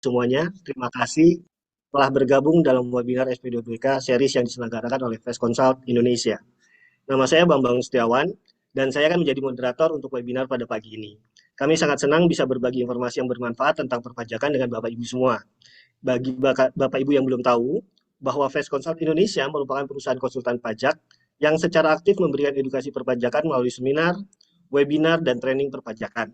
semuanya. Terima kasih telah bergabung dalam webinar SP2BK series yang diselenggarakan oleh Fast Consult Indonesia. Nama saya Bambang Setiawan, dan saya akan menjadi moderator untuk webinar pada pagi ini. Kami sangat senang bisa berbagi informasi yang bermanfaat tentang perpajakan dengan Bapak Ibu semua. Bagi Bapak Ibu yang belum tahu, bahwa Fast Consult Indonesia merupakan perusahaan konsultan pajak yang secara aktif memberikan edukasi perpajakan melalui seminar, webinar, dan training perpajakan.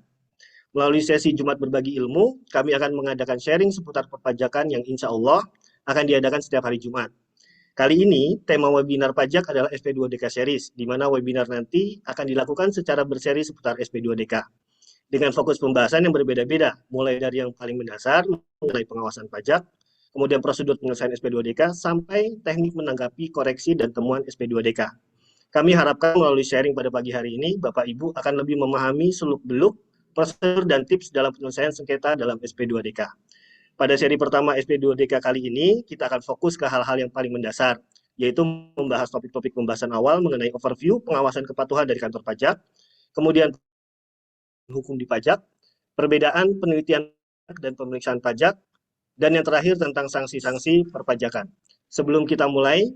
Melalui sesi Jumat Berbagi Ilmu, kami akan mengadakan sharing seputar perpajakan yang insya Allah akan diadakan setiap hari Jumat. Kali ini, tema webinar pajak adalah SP2DK Series, di mana webinar nanti akan dilakukan secara berseri seputar SP2DK. Dengan fokus pembahasan yang berbeda-beda, mulai dari yang paling mendasar, mengenai pengawasan pajak, kemudian prosedur penyelesaian SP2DK, sampai teknik menanggapi koreksi dan temuan SP2DK. Kami harapkan melalui sharing pada pagi hari ini, Bapak Ibu akan lebih memahami seluk-beluk prosedur dan tips dalam penyelesaian sengketa dalam SP2DK. Pada seri pertama SP2DK kali ini, kita akan fokus ke hal-hal yang paling mendasar, yaitu membahas topik-topik pembahasan awal mengenai overview pengawasan kepatuhan dari kantor pajak, kemudian hukum di pajak, perbedaan penelitian dan pemeriksaan pajak, dan yang terakhir tentang sanksi-sanksi perpajakan. Sebelum kita mulai,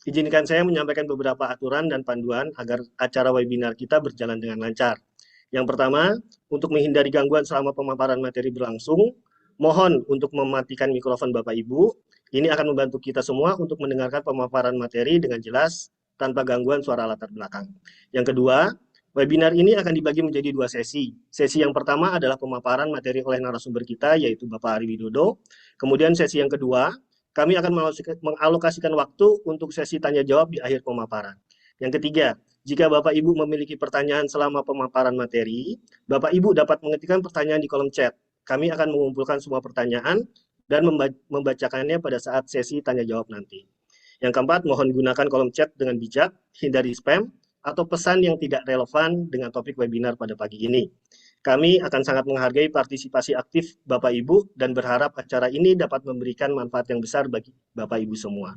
izinkan saya menyampaikan beberapa aturan dan panduan agar acara webinar kita berjalan dengan lancar. Yang pertama, untuk menghindari gangguan selama pemaparan materi berlangsung, mohon untuk mematikan mikrofon Bapak Ibu. Ini akan membantu kita semua untuk mendengarkan pemaparan materi dengan jelas tanpa gangguan suara latar belakang. Yang kedua, webinar ini akan dibagi menjadi dua sesi. Sesi yang pertama adalah pemaparan materi oleh narasumber kita, yaitu Bapak Ari Widodo. Kemudian sesi yang kedua, kami akan mengalokasikan waktu untuk sesi tanya jawab di akhir pemaparan. Yang ketiga, jika Bapak Ibu memiliki pertanyaan selama pemaparan materi, Bapak Ibu dapat mengetikkan pertanyaan di kolom chat. Kami akan mengumpulkan semua pertanyaan dan membacakannya pada saat sesi tanya jawab nanti. Yang keempat, mohon gunakan kolom chat dengan bijak, hindari spam, atau pesan yang tidak relevan dengan topik webinar pada pagi ini. Kami akan sangat menghargai partisipasi aktif Bapak Ibu dan berharap acara ini dapat memberikan manfaat yang besar bagi Bapak Ibu semua.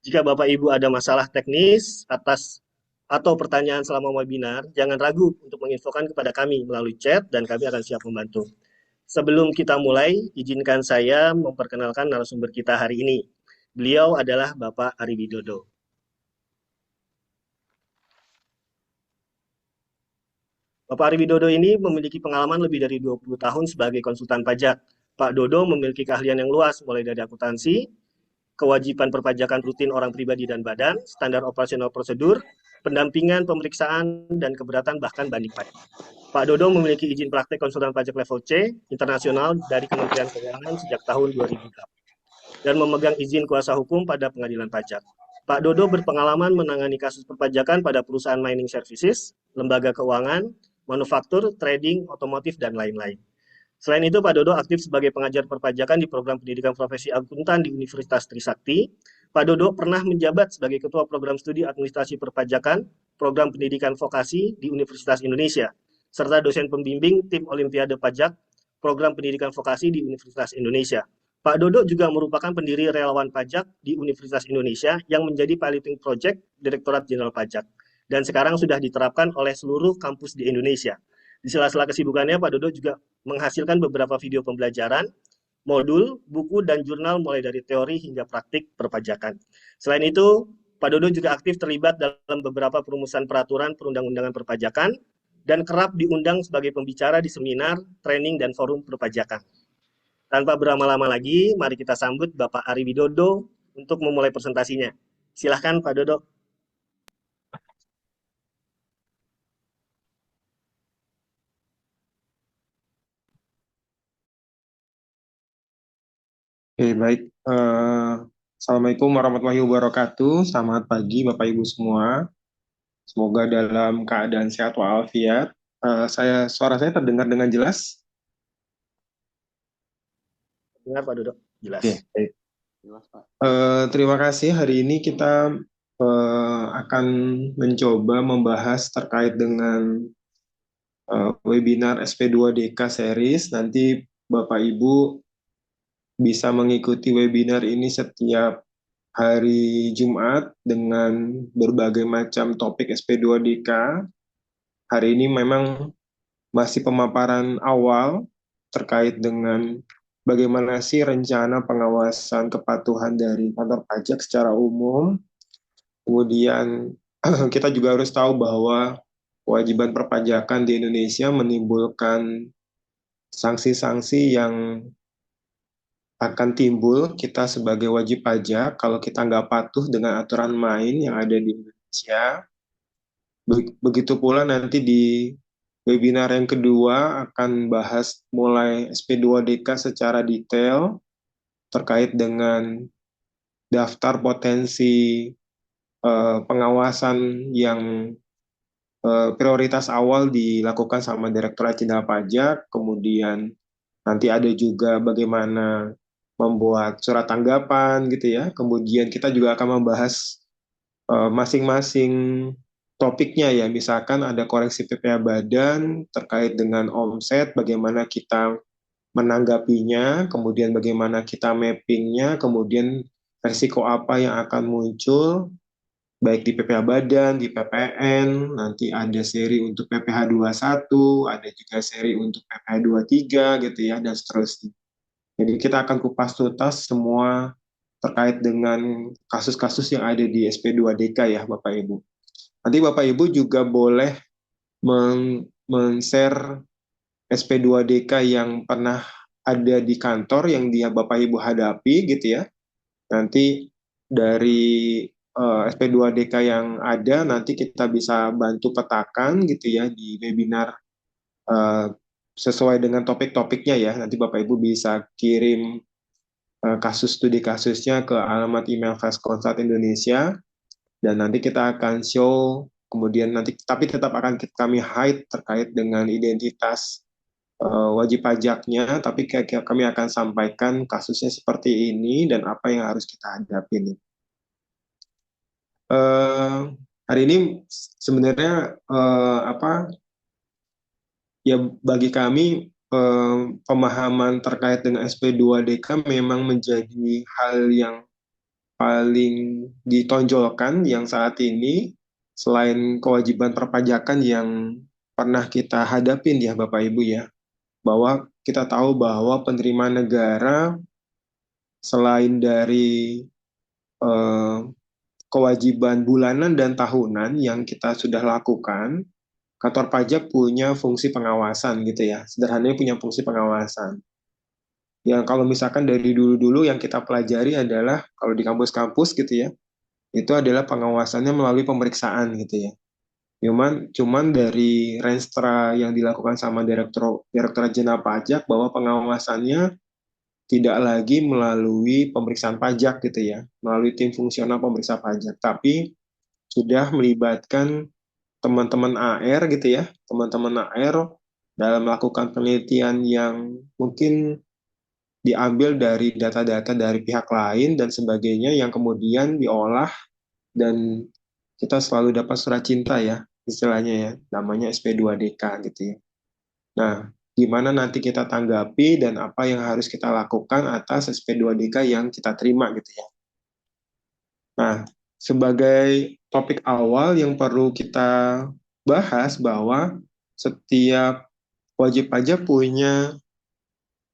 Jika Bapak Ibu ada masalah teknis atau pertanyaan selama webinar, jangan ragu untuk menginfokan kepada kami melalui chat dan kami akan siap membantu. Sebelum kita mulai, izinkan saya memperkenalkan narasumber kita hari ini. Beliau adalah Bapak Ari Widodo. Bapak Ari Widodo ini memiliki pengalaman lebih dari 20 tahun sebagai konsultan pajak. Pak Dodo memiliki keahlian yang luas, mulai dari akuntansi, kewajiban perpajakan rutin orang pribadi dan badan, standar operasional prosedur, pendampingan, pemeriksaan, dan keberatan bahkan banding pajak. Pak Dodo memiliki izin praktek konsultan pajak level C internasional dari Kementerian Keuangan sejak tahun 2008 dan memegang izin kuasa hukum pada pengadilan pajak. Pak Dodo berpengalaman menangani kasus perpajakan pada perusahaan mining services, lembaga keuangan, manufaktur, trading, otomotif, dan lain-lain. Selain itu, Pak Dodo aktif sebagai pengajar perpajakan di program pendidikan profesi akuntan di Universitas Trisakti. Pak Dodo pernah menjabat sebagai Ketua Program Studi Administrasi Perpajakan, Program Pendidikan Vokasi di Universitas Indonesia, serta dosen pembimbing tim Olimpiade Pajak, Program Pendidikan Vokasi di Universitas Indonesia. Pak Dodo juga merupakan pendiri relawan pajak di Universitas Indonesia yang menjadi piloting project Direktorat Jenderal Pajak dan sekarang sudah diterapkan oleh seluruh kampus di Indonesia. Di sela-sela kesibukannya, Pak Dodo juga menghasilkan beberapa video pembelajaran, modul, buku, dan jurnal mulai dari teori hingga praktik perpajakan. Selain itu, Pak Dodo juga aktif terlibat dalam beberapa perumusan peraturan perundang-undangan perpajakan dan kerap diundang sebagai pembicara di seminar, training, dan forum perpajakan. Tanpa berlama-lama lagi, mari kita sambut Bapak Ari Widodo untuk memulai presentasinya. Silahkan Pak Dodo. Oke, baik. Assalamualaikum warahmatullahi wabarakatuh. Selamat pagi, Bapak Ibu semua. Semoga dalam keadaan sehat walafiat. Suara saya terdengar dengan jelas? Dengar Pak Dodo, jelas. Oke, baik. Terima kasih. Hari ini kita akan mencoba membahas terkait dengan webinar SP2DK series. Nanti Bapak Ibu bisa mengikuti webinar ini setiap hari Jumat dengan berbagai macam topik SP2DK. Hari ini memang masih pemaparan awal terkait dengan bagaimana sih rencana pengawasan kepatuhan dari kantor pajak secara umum. Kemudian kita juga harus tahu bahwa kewajiban perpajakan di Indonesia menimbulkan sanksi-sanksi yang akan timbul kita sebagai wajib pajak kalau kita nggak patuh dengan aturan main yang ada di Indonesia. Begitu pula nanti di webinar yang kedua akan bahas mulai SP2DK secara detail terkait dengan daftar potensi pengawasan yang prioritas awal dilakukan sama Direktorat Jenderal Pajak, kemudian nanti ada juga bagaimana membuat surat tanggapan gitu ya. Kemudian kita juga akan membahas masing-masing topiknya ya. Misalkan ada koreksi PPh badan terkait dengan omset, bagaimana kita menanggapinya, kemudian bagaimana kita mappingnya, kemudian resiko apa yang akan muncul, baik di PPh badan, di PPN, nanti ada seri untuk PPh 21, ada juga seri untuk PPh 23 gitu ya, dan seterusnya. Jadi kita akan kupas tuntas semua terkait dengan kasus-kasus yang ada di SP2DK ya Bapak Ibu. Nanti Bapak Ibu juga boleh men-share SP2DK yang pernah ada di kantor yang dia Bapak Ibu hadapi gitu ya. Nanti dari SP2DK yang ada nanti kita bisa bantu petakan gitu ya di webinar eh, sesuai dengan topik-topiknya ya. Nanti Bapak Ibu bisa kirim kasus studi kasusnya ke alamat email Fast Consult Indonesia dan nanti kita akan show kemudian nanti tapi tetap akan kami hide terkait dengan identitas wajib pajaknya, tapi kami akan sampaikan kasusnya seperti ini dan apa yang harus kita hadapi nih. Eh, Hari ini sebenarnya apa ya bagi kami pemahaman terkait dengan SP2DK memang menjadi hal yang paling ditonjolkan yang saat ini selain kewajiban perpajakan yang pernah kita hadapin ya Bapak Ibu ya, bahwa kita tahu bahwa penerimaan negara selain dari eh, kewajiban bulanan dan tahunan yang kita sudah lakukan, kantor pajak punya fungsi pengawasan gitu ya. Sederhananya punya fungsi pengawasan. Yang kalau misalkan dari dulu-dulu yang kita pelajari adalah kalau di kampus-kampus gitu ya, itu adalah pengawasannya melalui pemeriksaan gitu ya. Cuman dari Renstra yang dilakukan sama Direktorat Jenderal Pajak bahwa pengawasannya tidak lagi melalui pemeriksaan pajak gitu ya, melalui tim fungsional pemeriksa pajak, tapi sudah melibatkan teman-teman AR gitu ya, teman-teman AR dalam melakukan penelitian yang mungkin diambil dari data-data dari pihak lain dan sebagainya yang kemudian diolah dan kita selalu dapat surat cinta ya, istilahnya ya, namanya SP2DK gitu ya. Nah, gimana nanti kita tanggapi dan apa yang harus kita lakukan atas SP2DK yang kita terima gitu ya. Nah, sebagai topik awal yang perlu kita bahas bahwa setiap wajib pajak punya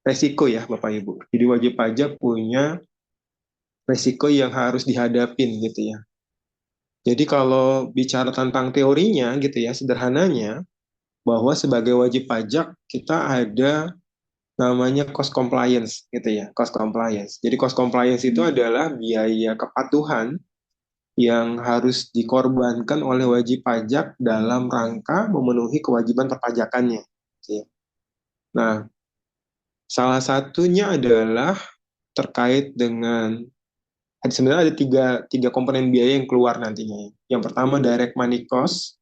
resiko ya Bapak Ibu. Jadi wajib pajak punya resiko yang harus dihadapin gitu ya. Jadi kalau bicara tentang teorinya gitu ya, sederhananya bahwa sebagai wajib pajak kita ada namanya cost compliance gitu ya, cost compliance. Jadi cost compliance itu adalah biaya kepatuhan yang harus dikorbankan oleh wajib pajak dalam rangka memenuhi kewajiban perpajakannya. Gitu ya. Nah, salah satunya adalah terkait dengan sebenarnya ada tiga komponen biaya yang keluar nantinya. Yang pertama direct money cost.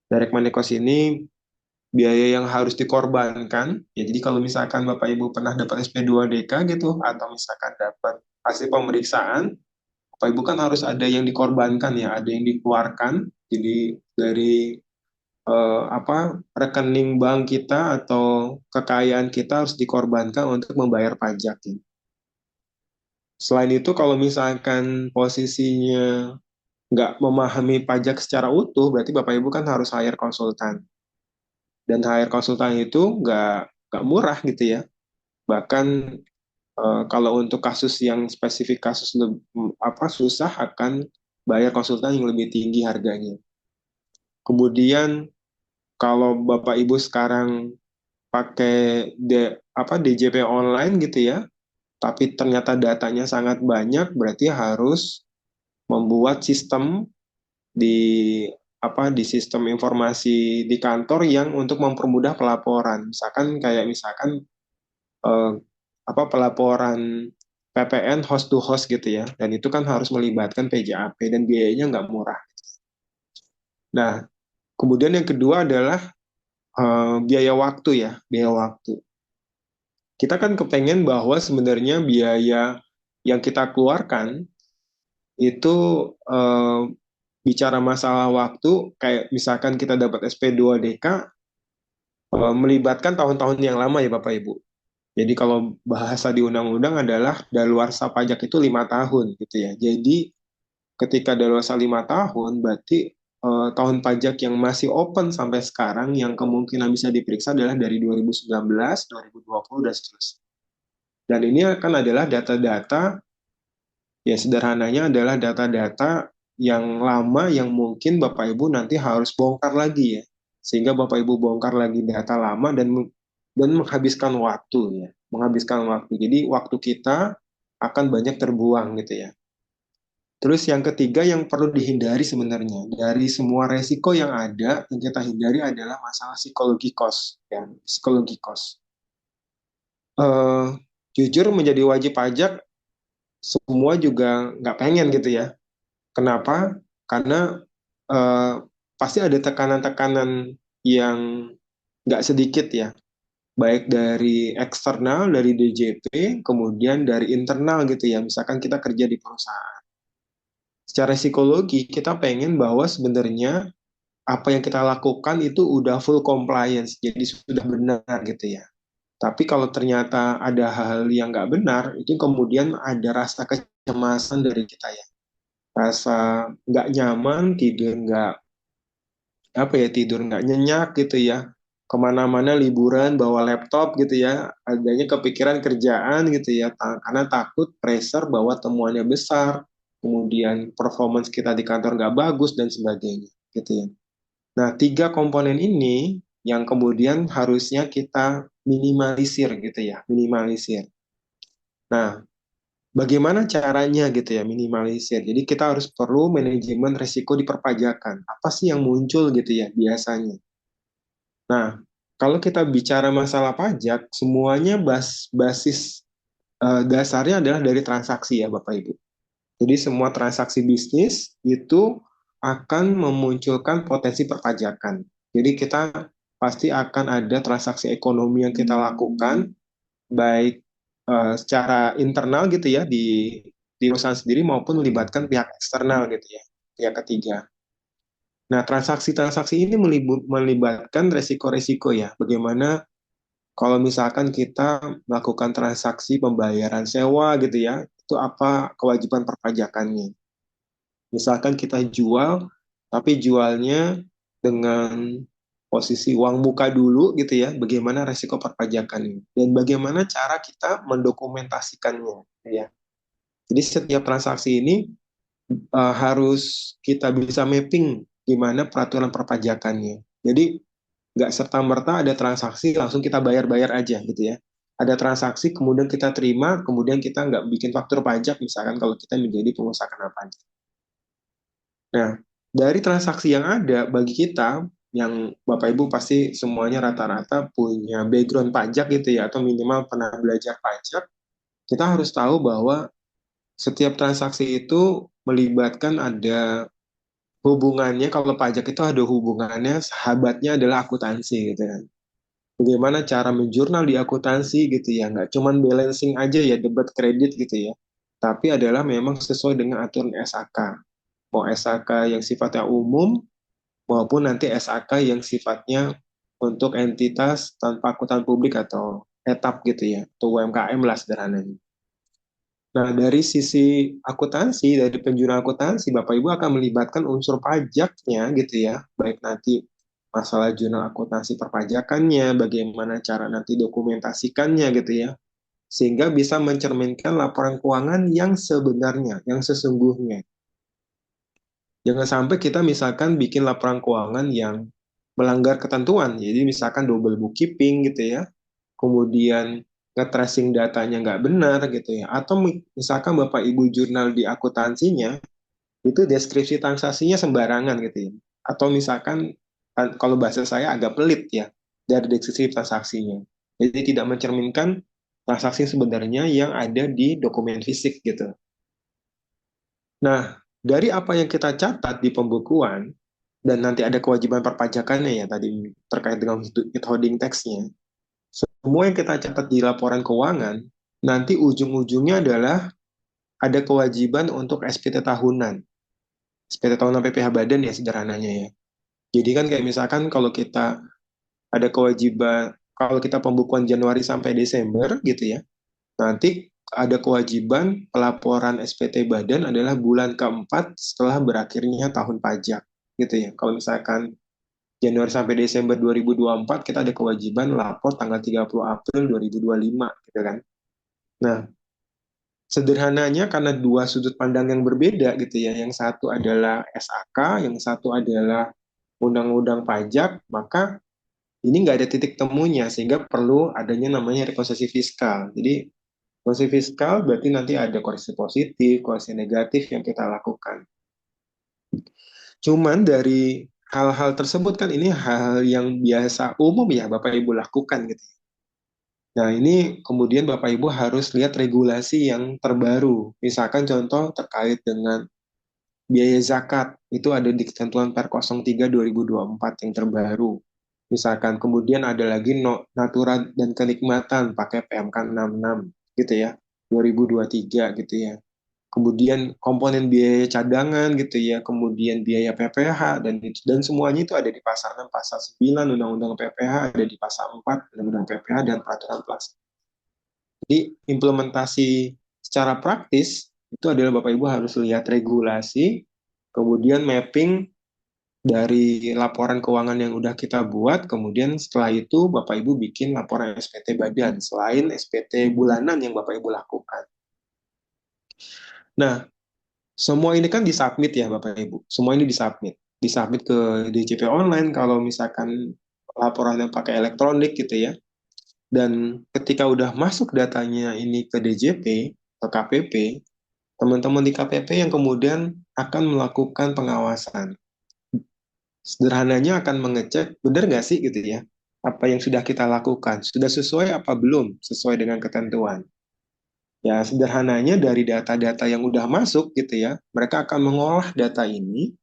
Direct money cost ini biaya yang harus dikorbankan. Ya, jadi kalau misalkan Bapak Ibu pernah dapat SP2DK gitu, atau misalkan dapat hasil pemeriksaan, Bapak Ibu kan harus ada yang dikorbankan ya, ada yang dikeluarkan. Jadi dari apa rekening bank kita atau kekayaan kita harus dikorbankan untuk membayar pajak. Ya. Selain itu, kalau misalkan posisinya nggak memahami pajak secara utuh, berarti Bapak Ibu kan harus hire konsultan. Dan hire konsultan itu nggak murah gitu ya. Bahkan Kalau untuk kasus yang spesifik kasus susah akan bayar konsultan yang lebih tinggi harganya. Kemudian kalau Bapak Ibu sekarang pakai DJP online gitu ya, tapi ternyata datanya sangat banyak, berarti harus membuat sistem di di sistem informasi di kantor yang untuk mempermudah pelaporan. Misalkan eh, pelaporan PPN host to host gitu ya. Dan itu kan harus melibatkan PJAP dan biayanya nggak murah. Nah, kemudian yang kedua adalah biaya waktu ya, biaya waktu. Kita kan kepengen bahwa sebenarnya biaya yang kita keluarkan itu eh, bicara masalah waktu, kayak misalkan kita dapat SP2DK, melibatkan tahun-tahun yang lama ya Bapak Ibu. Jadi kalau bahasa di undang-undang adalah daluarsa pajak itu 5 tahun gitu ya. Jadi ketika daluarsa 5 tahun, berarti tahun pajak yang masih open sampai sekarang yang kemungkinan bisa diperiksa adalah dari 2019, 2020, dan seterusnya. Dan ini akan adalah data-data, ya sederhananya adalah data-data yang lama yang mungkin Bapak Ibu nanti harus bongkar lagi ya. Sehingga Bapak Ibu bongkar lagi data lama dan menghabiskan waktu ya, menghabiskan waktu. Jadi waktu kita akan banyak terbuang gitu ya. Terus yang ketiga yang perlu dihindari sebenarnya dari semua resiko yang ada, yang kita hindari adalah masalah psikologi cost ya, psikologi cost. Eh, Jujur menjadi wajib pajak semua juga nggak pengen gitu ya. Kenapa? Karena eh, pasti ada tekanan-tekanan yang nggak sedikit ya, baik dari eksternal, dari DJP, kemudian dari internal gitu ya. Misalkan kita kerja di perusahaan. Secara psikologi, kita pengen bahwa sebenarnya apa yang kita lakukan itu udah full compliance, jadi sudah benar gitu ya. Tapi kalau ternyata ada hal yang nggak benar, itu kemudian ada rasa kecemasan dari kita ya. Rasa nggak nyaman, tidur nggak nyenyak gitu ya, kemana-mana liburan bawa laptop gitu ya, adanya kepikiran kerjaan gitu ya, karena takut pressure bahwa temuannya besar, kemudian performance kita di kantor nggak bagus dan sebagainya gitu ya. Nah, tiga komponen ini yang kemudian harusnya kita minimalisir gitu ya, minimalisir. Nah, bagaimana caranya gitu ya minimalisir? Jadi kita harus perlu manajemen risiko di perpajakan. Apa sih yang muncul gitu ya biasanya? Nah, kalau kita bicara masalah pajak, semuanya basis dasarnya adalah dari transaksi ya Bapak Ibu. Jadi semua transaksi bisnis itu akan memunculkan potensi perpajakan. Jadi kita pasti akan ada transaksi ekonomi yang kita lakukan, baik secara internal gitu ya di perusahaan sendiri maupun melibatkan pihak eksternal gitu ya, pihak ketiga. Nah, transaksi-transaksi ini melibatkan resiko-resiko ya. Bagaimana kalau misalkan kita melakukan transaksi pembayaran sewa gitu ya, itu apa kewajiban perpajakannya? Misalkan kita jual, tapi jualnya dengan posisi uang muka dulu gitu ya, bagaimana resiko perpajakannya? Dan bagaimana cara kita mendokumentasikannya ya. Jadi setiap transaksi ini harus kita bisa mapping gimana peraturan perpajakannya. Jadi nggak serta-merta ada transaksi langsung kita bayar-bayar aja gitu ya. Ada transaksi kemudian kita terima, kemudian kita nggak bikin faktur pajak misalkan kalau kita menjadi pengusaha kena pajak. Nah, dari transaksi yang ada bagi kita, yang Bapak Ibu pasti semuanya rata-rata punya background pajak gitu ya, atau minimal pernah belajar pajak, kita harus tahu bahwa setiap transaksi itu melibatkan ada hubungannya, kalau pajak itu ada hubungannya, sahabatnya adalah akuntansi gitu kan. Bagaimana cara menjurnal di akuntansi gitu ya, nggak cuman balancing aja ya, debit kredit gitu ya, tapi adalah memang sesuai dengan aturan SAK. Mau SAK yang sifatnya umum, maupun nanti SAK yang sifatnya untuk entitas tanpa akuntan publik atau etap gitu ya, atau UMKM lah sederhananya. Nah, dari sisi akuntansi, dari penjuru akuntansi, Bapak Ibu akan melibatkan unsur pajaknya gitu ya, baik nanti masalah jurnal akuntansi perpajakannya, bagaimana cara nanti dokumentasikannya gitu ya. sehingga bisa mencerminkan laporan keuangan yang sebenarnya, yang sesungguhnya. Jangan sampai kita misalkan bikin laporan keuangan yang melanggar ketentuan, jadi misalkan double bookkeeping gitu ya, kemudian nge-tracing datanya nggak benar gitu ya, atau misalkan Bapak Ibu jurnal di akuntansinya, itu deskripsi transaksinya sembarangan gitu ya, atau misalkan kalau bahasa saya agak pelit ya, dari deskripsi transaksinya, jadi tidak mencerminkan transaksi sebenarnya yang ada di dokumen fisik gitu. Nah, dari apa yang kita catat di pembukuan, dan nanti ada kewajiban perpajakannya ya tadi terkait dengan withholding tax-nya, semua yang kita catat di laporan keuangan, nanti ujung-ujungnya adalah ada kewajiban untuk SPT tahunan. SPT tahunan PPh Badan ya sederhananya ya. Jadi kan kayak misalkan kalau kita ada kewajiban, kalau kita pembukuan Januari sampai Desember gitu ya, nanti ada kewajiban pelaporan SPT Badan adalah bulan keempat setelah berakhirnya tahun pajak gitu ya. Kalau misalkan Januari sampai Desember 2024 kita ada kewajiban lapor tanggal 30 April 2025 gitu kan. Nah, sederhananya karena dua sudut pandang yang berbeda gitu ya. Yang satu adalah SAK, yang satu adalah undang-undang pajak, maka ini nggak ada titik temunya sehingga perlu adanya namanya rekonstruksi fiskal. Jadi rekonstruksi fiskal berarti nanti ada koreksi positif, koreksi negatif yang kita lakukan. Cuman dari hal-hal tersebut kan ini hal yang biasa umum ya Bapak Ibu lakukan gitu. Nah, ini kemudian Bapak Ibu harus lihat regulasi yang terbaru. Misalkan contoh terkait dengan biaya zakat, itu ada di ketentuan Per 03 2024 yang terbaru. Misalkan kemudian ada lagi natura dan kenikmatan pakai PMK 66 gitu ya, 2023 gitu ya. Kemudian komponen biaya cadangan gitu ya, kemudian biaya PPh dan semuanya itu ada di pasal 6, pasal 9 Undang-Undang PPh, ada di pasal 4 Undang-Undang PPh dan peraturan pelaksana. Jadi implementasi secara praktis itu adalah Bapak Ibu harus lihat regulasi, kemudian mapping dari laporan keuangan yang udah kita buat, kemudian setelah itu Bapak Ibu bikin laporan SPT Badan selain SPT bulanan yang Bapak Ibu lakukan. Nah, semua ini kan disubmit ya Bapak Ibu. Semua ini disubmit. Disubmit ke DJP online kalau misalkan laporannya pakai elektronik gitu ya. Dan ketika udah masuk datanya ini ke DJP, ke KPP, teman-teman di KPP yang kemudian akan melakukan pengawasan. Sederhananya akan mengecek, benar nggak sih gitu ya, apa yang sudah kita lakukan, sudah sesuai apa belum sesuai dengan ketentuan. Ya, sederhananya dari data-data yang udah masuk gitu ya, mereka akan mengolah data ini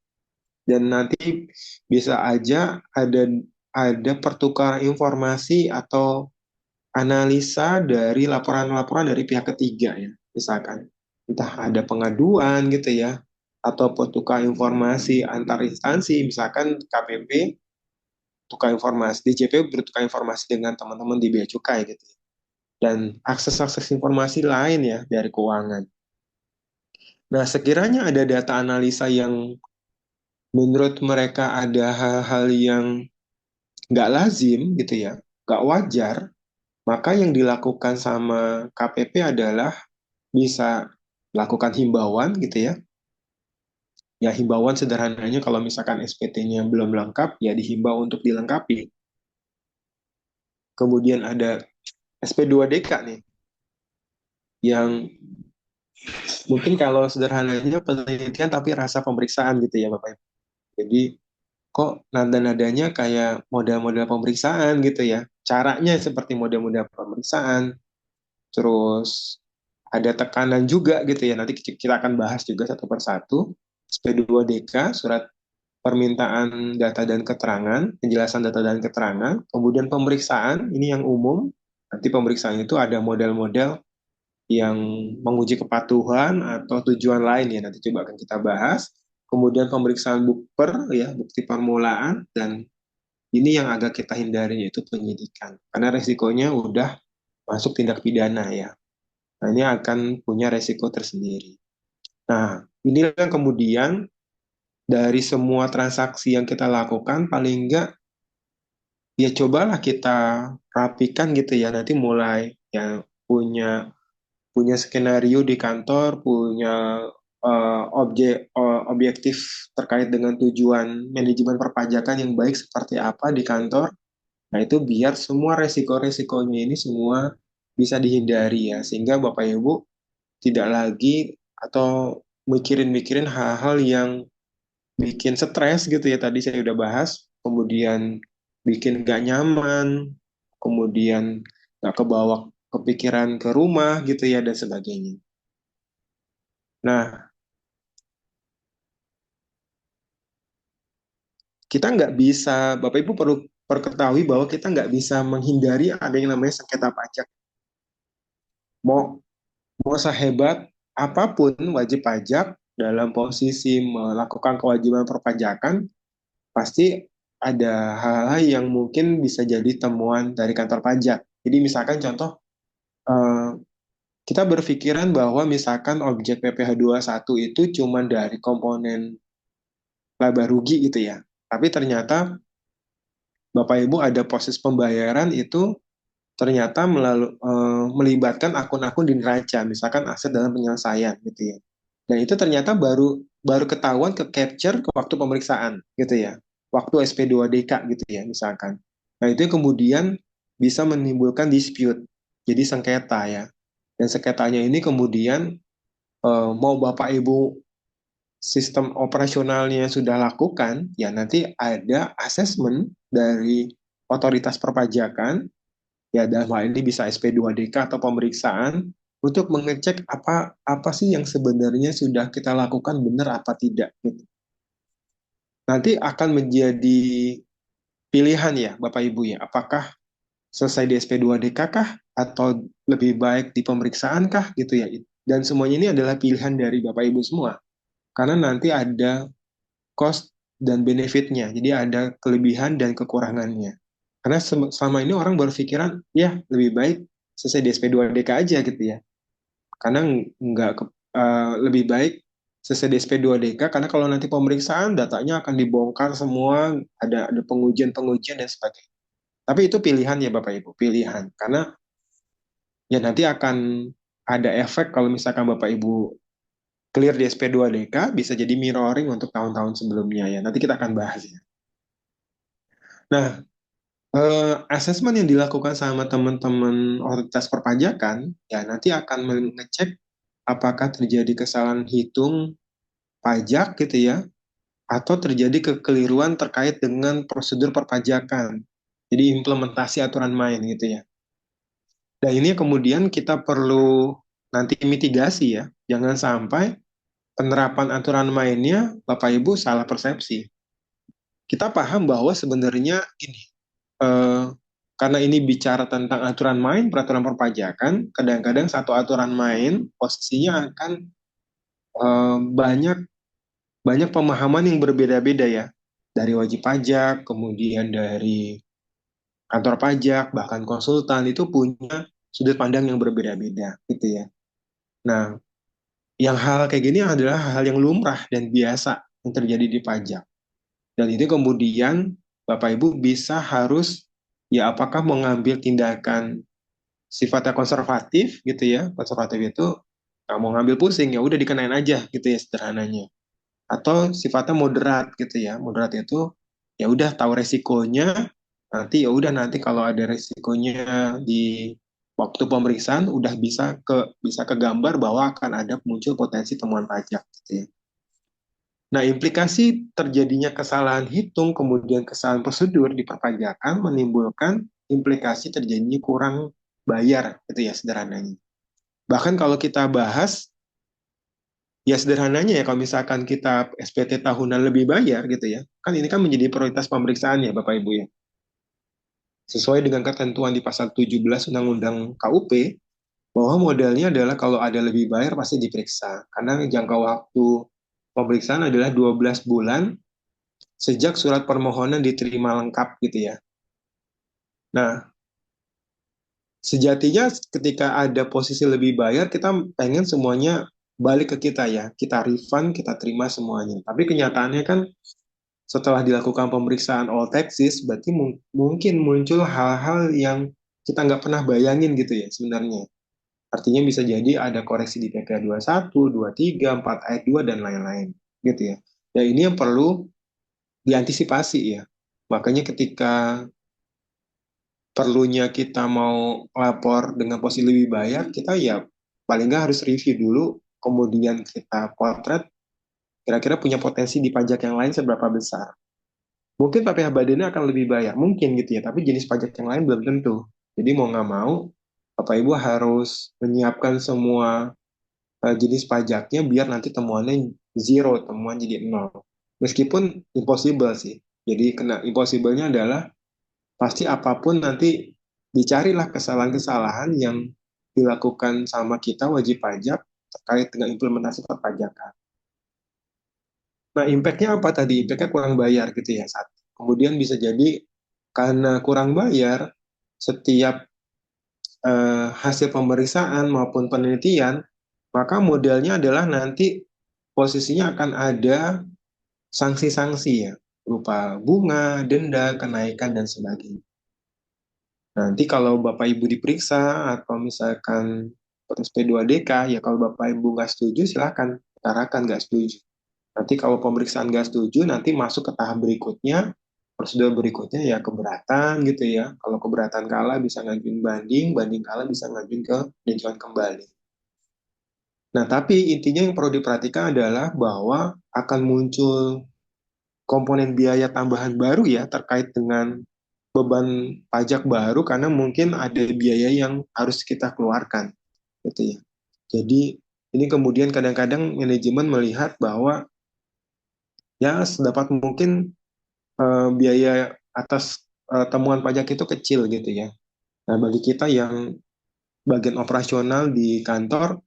dan nanti bisa aja ada pertukaran informasi atau analisa dari laporan-laporan dari pihak ketiga ya. Misalkan entah ada pengaduan gitu ya atau pertukaran informasi antar instansi, misalkan KPP tukar informasi, DJP bertukar informasi dengan teman-teman di Bea Cukai gitu ya. Dan akses-akses informasi lain ya dari keuangan. Nah, sekiranya ada data analisa yang menurut mereka ada hal-hal yang nggak lazim gitu ya, nggak wajar, maka yang dilakukan sama KPP adalah bisa melakukan himbauan gitu ya. Ya himbauan sederhananya kalau misalkan SPT-nya belum lengkap, ya dihimbau untuk dilengkapi. Kemudian ada SP2DK nih, yang mungkin kalau sederhananya penelitian tapi rasa pemeriksaan gitu ya Bapak Ibu. Jadi kok nada-nadanya kayak model-model pemeriksaan gitu ya. Caranya seperti model-model pemeriksaan, terus ada tekanan juga gitu ya. Nanti kita akan bahas juga satu persatu. SP2DK, surat permintaan data dan keterangan, penjelasan data dan keterangan, kemudian pemeriksaan, ini yang umum. Nanti pemeriksaan itu ada model-model yang menguji kepatuhan atau tujuan lain ya, nanti coba akan kita bahas. Kemudian pemeriksaan bukper ya, bukti permulaan, dan ini yang agak kita hindari yaitu penyidikan. Karena resikonya udah masuk tindak pidana ya. Nah, ini akan punya resiko tersendiri. Nah, inilah kemudian dari semua transaksi yang kita lakukan, paling enggak ya cobalah kita rapikan gitu ya, nanti mulai ya punya punya skenario di kantor, punya objektif terkait dengan tujuan manajemen perpajakan yang baik seperti apa di kantor. Nah, itu biar semua resiko-resikonya ini semua bisa dihindari ya, sehingga Bapak Ibu tidak lagi atau mikirin-mikirin hal-hal yang bikin stres gitu ya, tadi saya udah bahas, kemudian bikin gak nyaman, kemudian gak kebawa kepikiran ke rumah gitu ya, dan sebagainya. Nah, kita nggak bisa, Bapak Ibu perlu ketahui bahwa kita nggak bisa menghindari ada yang namanya sengketa pajak. Mau mau sehebat apapun wajib pajak dalam posisi melakukan kewajiban perpajakan, pasti ada hal-hal yang mungkin bisa jadi temuan dari kantor pajak. Jadi misalkan contoh, eh, kita berpikiran bahwa misalkan objek PPh satu itu cuma dari komponen laba rugi gitu ya. Tapi ternyata Bapak Ibu ada proses pembayaran itu ternyata melibatkan akun-akun di neraca, misalkan aset dalam penyelesaian gitu ya. Dan itu ternyata baru baru ketahuan ke capture ke waktu pemeriksaan gitu ya. Waktu SP2DK gitu ya misalkan. Nah, itu yang kemudian bisa menimbulkan dispute. Jadi sengketa ya. Dan sengketanya ini kemudian mau Bapak Ibu sistem operasionalnya sudah lakukan, ya nanti ada asesmen dari otoritas perpajakan, ya dalam hal ini bisa SP2DK atau pemeriksaan untuk mengecek apa apa sih yang sebenarnya sudah kita lakukan benar apa tidak gitu. Nanti akan menjadi pilihan ya Bapak Ibu ya, apakah selesai di SP2DK kah atau lebih baik di pemeriksaan kah gitu ya. Dan semuanya ini adalah pilihan dari Bapak Ibu semua. Karena nanti ada cost dan benefitnya. Jadi ada kelebihan dan kekurangannya. Karena selama ini orang berpikiran, ya lebih baik selesai di SP2DK aja gitu ya. Karena nggak lebih baik selesai di SP2DK, karena kalau nanti pemeriksaan datanya akan dibongkar semua, ada pengujian-pengujian dan sebagainya. Tapi itu pilihan ya Bapak Ibu, pilihan. Karena ya nanti akan ada efek kalau misalkan Bapak Ibu clear di SP2DK, bisa jadi mirroring untuk tahun-tahun sebelumnya ya. Nanti kita akan bahas ya. Nah, asesmen yang dilakukan sama teman-teman otoritas perpajakan, ya nanti akan mengecek apakah terjadi kesalahan hitung pajak gitu ya, atau terjadi kekeliruan terkait dengan prosedur perpajakan. Jadi implementasi aturan main gitu ya. Dan ini kemudian kita perlu nanti mitigasi ya. Jangan sampai penerapan aturan mainnya Bapak Ibu salah persepsi. Kita paham bahwa sebenarnya gini, eh, karena ini bicara tentang aturan main, peraturan perpajakan, kadang-kadang satu aturan main posisinya akan banyak banyak pemahaman yang berbeda-beda ya, dari wajib pajak, kemudian dari kantor pajak, bahkan konsultan itu punya sudut pandang yang berbeda-beda gitu ya. Nah, yang hal kayak gini adalah hal yang lumrah dan biasa yang terjadi di pajak. Dan itu kemudian Bapak Ibu bisa harus ya apakah mengambil tindakan sifatnya konservatif gitu ya. Konservatif itu nggak mau ngambil pusing, ya udah dikenain aja gitu ya sederhananya. Atau sifatnya moderat gitu ya. Moderat itu ya udah tahu resikonya, nanti ya udah nanti kalau ada resikonya di waktu pemeriksaan udah bisa ke gambar bahwa akan ada muncul potensi temuan pajak gitu ya. Nah, implikasi terjadinya kesalahan hitung, kemudian kesalahan prosedur di perpajakan menimbulkan implikasi terjadinya kurang bayar, gitu ya sederhananya. Bahkan kalau kita bahas, ya sederhananya ya kalau misalkan kita SPT tahunan lebih bayar gitu ya, kan ini kan menjadi prioritas pemeriksaan ya Bapak Ibu ya. Sesuai dengan ketentuan di pasal 17 Undang-Undang KUP, bahwa modelnya adalah kalau ada lebih bayar pasti diperiksa. Karena jangka waktu pemeriksaan adalah 12 bulan sejak surat permohonan diterima lengkap gitu ya. Nah, sejatinya ketika ada posisi lebih bayar, kita pengen semuanya balik ke kita ya. Kita refund, kita terima semuanya. Tapi kenyataannya kan setelah dilakukan pemeriksaan all taxes, berarti mungkin muncul hal-hal yang kita nggak pernah bayangin gitu ya sebenarnya. Artinya bisa jadi ada koreksi di PK 21, 23, 4 ayat 2 dan lain-lain gitu ya. Dan ini yang perlu diantisipasi ya. Makanya ketika perlunya kita mau lapor dengan posisi lebih bayar, kita ya paling nggak harus review dulu, kemudian kita potret kira-kira punya potensi di pajak yang lain seberapa besar. Mungkin PPh Badannya akan lebih bayar, mungkin gitu ya, tapi jenis pajak yang lain belum tentu. Jadi mau nggak mau, Bapak Ibu harus menyiapkan semua jenis pajaknya biar nanti temuannya zero, temuan jadi nol. Meskipun impossible sih. Jadi kena impossible-nya adalah pasti apapun nanti dicarilah kesalahan-kesalahan yang dilakukan sama kita wajib pajak terkait dengan implementasi perpajakan. Nah, impact-nya apa tadi? Impact-nya kurang bayar gitu ya. Satu. Kemudian bisa jadi karena kurang bayar, setiap hasil pemeriksaan maupun penelitian, maka modelnya adalah nanti posisinya akan ada sanksi-sanksi ya, berupa bunga, denda, kenaikan, dan sebagainya. Nanti kalau Bapak Ibu diperiksa atau misalkan SP2DK, ya kalau Bapak Ibu nggak setuju, silakan utarakan nggak setuju. Nanti kalau pemeriksaan nggak setuju, nanti masuk ke tahap berikutnya, prosedur berikutnya ya keberatan gitu ya. Kalau keberatan kalah bisa ngajuin banding, banding kalah bisa ngajuin ke peninjauan kembali. Nah, tapi intinya yang perlu diperhatikan adalah bahwa akan muncul komponen biaya tambahan baru ya terkait dengan beban pajak baru karena mungkin ada biaya yang harus kita keluarkan gitu ya. Jadi ini kemudian kadang-kadang manajemen melihat bahwa ya sedapat mungkin biaya atas temuan pajak itu kecil gitu ya. Nah, bagi kita yang bagian operasional di kantor,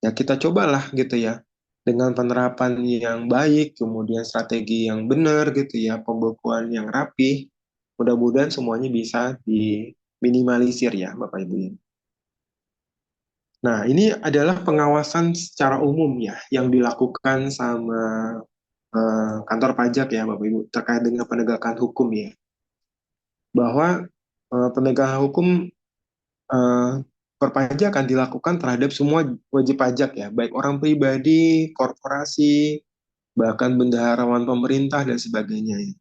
ya kita cobalah gitu ya. Dengan penerapan yang baik, kemudian strategi yang benar gitu ya, pembukuan yang rapi, mudah-mudahan semuanya bisa diminimalisir ya Bapak Ibu. Nah, ini adalah pengawasan secara umum ya, yang dilakukan sama kantor pajak ya Bapak Ibu, terkait dengan penegakan hukum ya. Bahwa penegakan hukum eh, perpajakan dilakukan terhadap semua wajib pajak ya, baik orang pribadi, korporasi, bahkan bendaharawan pemerintah dan sebagainya ya.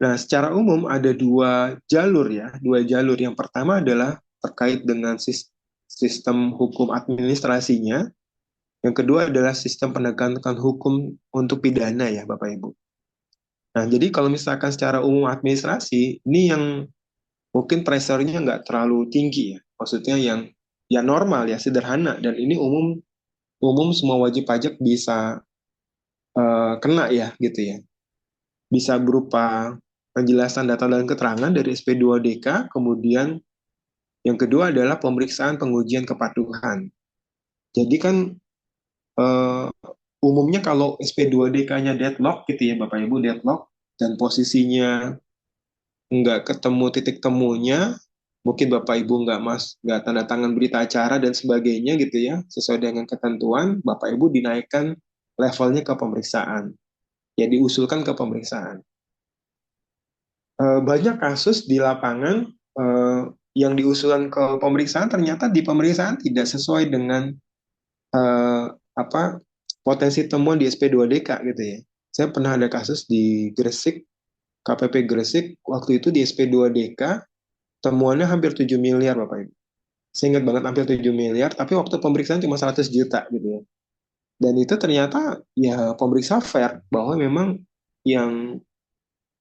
Nah, secara umum ada dua jalur ya, dua jalur. Yang pertama adalah terkait dengan sistem hukum administrasinya. Yang kedua adalah sistem penegakan hukum untuk pidana ya, Bapak Ibu. Nah, jadi kalau misalkan secara umum administrasi, ini yang mungkin pressure-nya nggak terlalu tinggi ya. Maksudnya yang ya normal ya, sederhana. Dan ini umum umum semua wajib pajak bisa kena ya gitu ya. Bisa berupa penjelasan data dan keterangan dari SP2DK, kemudian yang kedua adalah pemeriksaan pengujian kepatuhan. Jadi kan eh, umumnya kalau SP2DK-nya deadlock gitu ya Bapak Ibu, deadlock dan posisinya nggak ketemu titik temunya, mungkin Bapak Ibu nggak tanda tangan berita acara dan sebagainya gitu ya, sesuai dengan ketentuan, Bapak Ibu dinaikkan levelnya ke pemeriksaan, ya diusulkan ke pemeriksaan. Banyak kasus di lapangan eh, yang diusulkan ke pemeriksaan ternyata di pemeriksaan tidak sesuai dengan eh, apa potensi temuan di SP2DK gitu ya. Saya pernah ada kasus di Gresik, KPP Gresik, waktu itu di SP2DK temuannya hampir 7 miliar Bapak Ibu. Saya ingat banget hampir 7 miliar, tapi waktu pemeriksaan cuma 100 juta gitu ya. Dan itu ternyata ya pemeriksa fair bahwa memang yang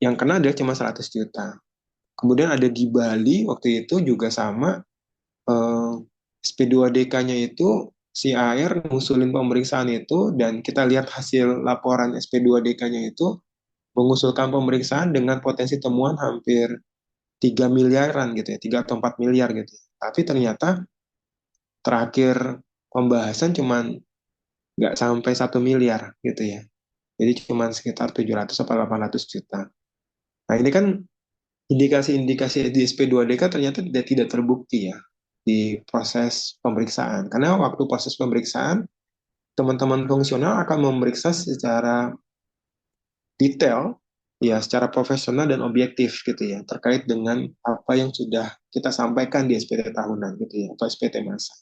kena dia cuma 100 juta. Kemudian ada di Bali waktu itu juga sama eh, SP2DK-nya itu si AR ngusulin pemeriksaan itu dan kita lihat hasil laporan SP2DK-nya itu mengusulkan pemeriksaan dengan potensi temuan hampir 3 miliaran gitu ya, 3 atau 4 miliar gitu. Tapi ternyata terakhir pembahasan cuman nggak sampai 1 miliar gitu ya. Jadi cuma sekitar 700 atau 800 juta. Nah ini kan indikasi-indikasi di SP2DK ternyata tidak terbukti ya di proses pemeriksaan. Karena waktu proses pemeriksaan, teman-teman fungsional akan memeriksa secara detail ya secara profesional dan objektif gitu ya terkait dengan apa yang sudah kita sampaikan di SPT tahunan gitu ya atau SPT masa.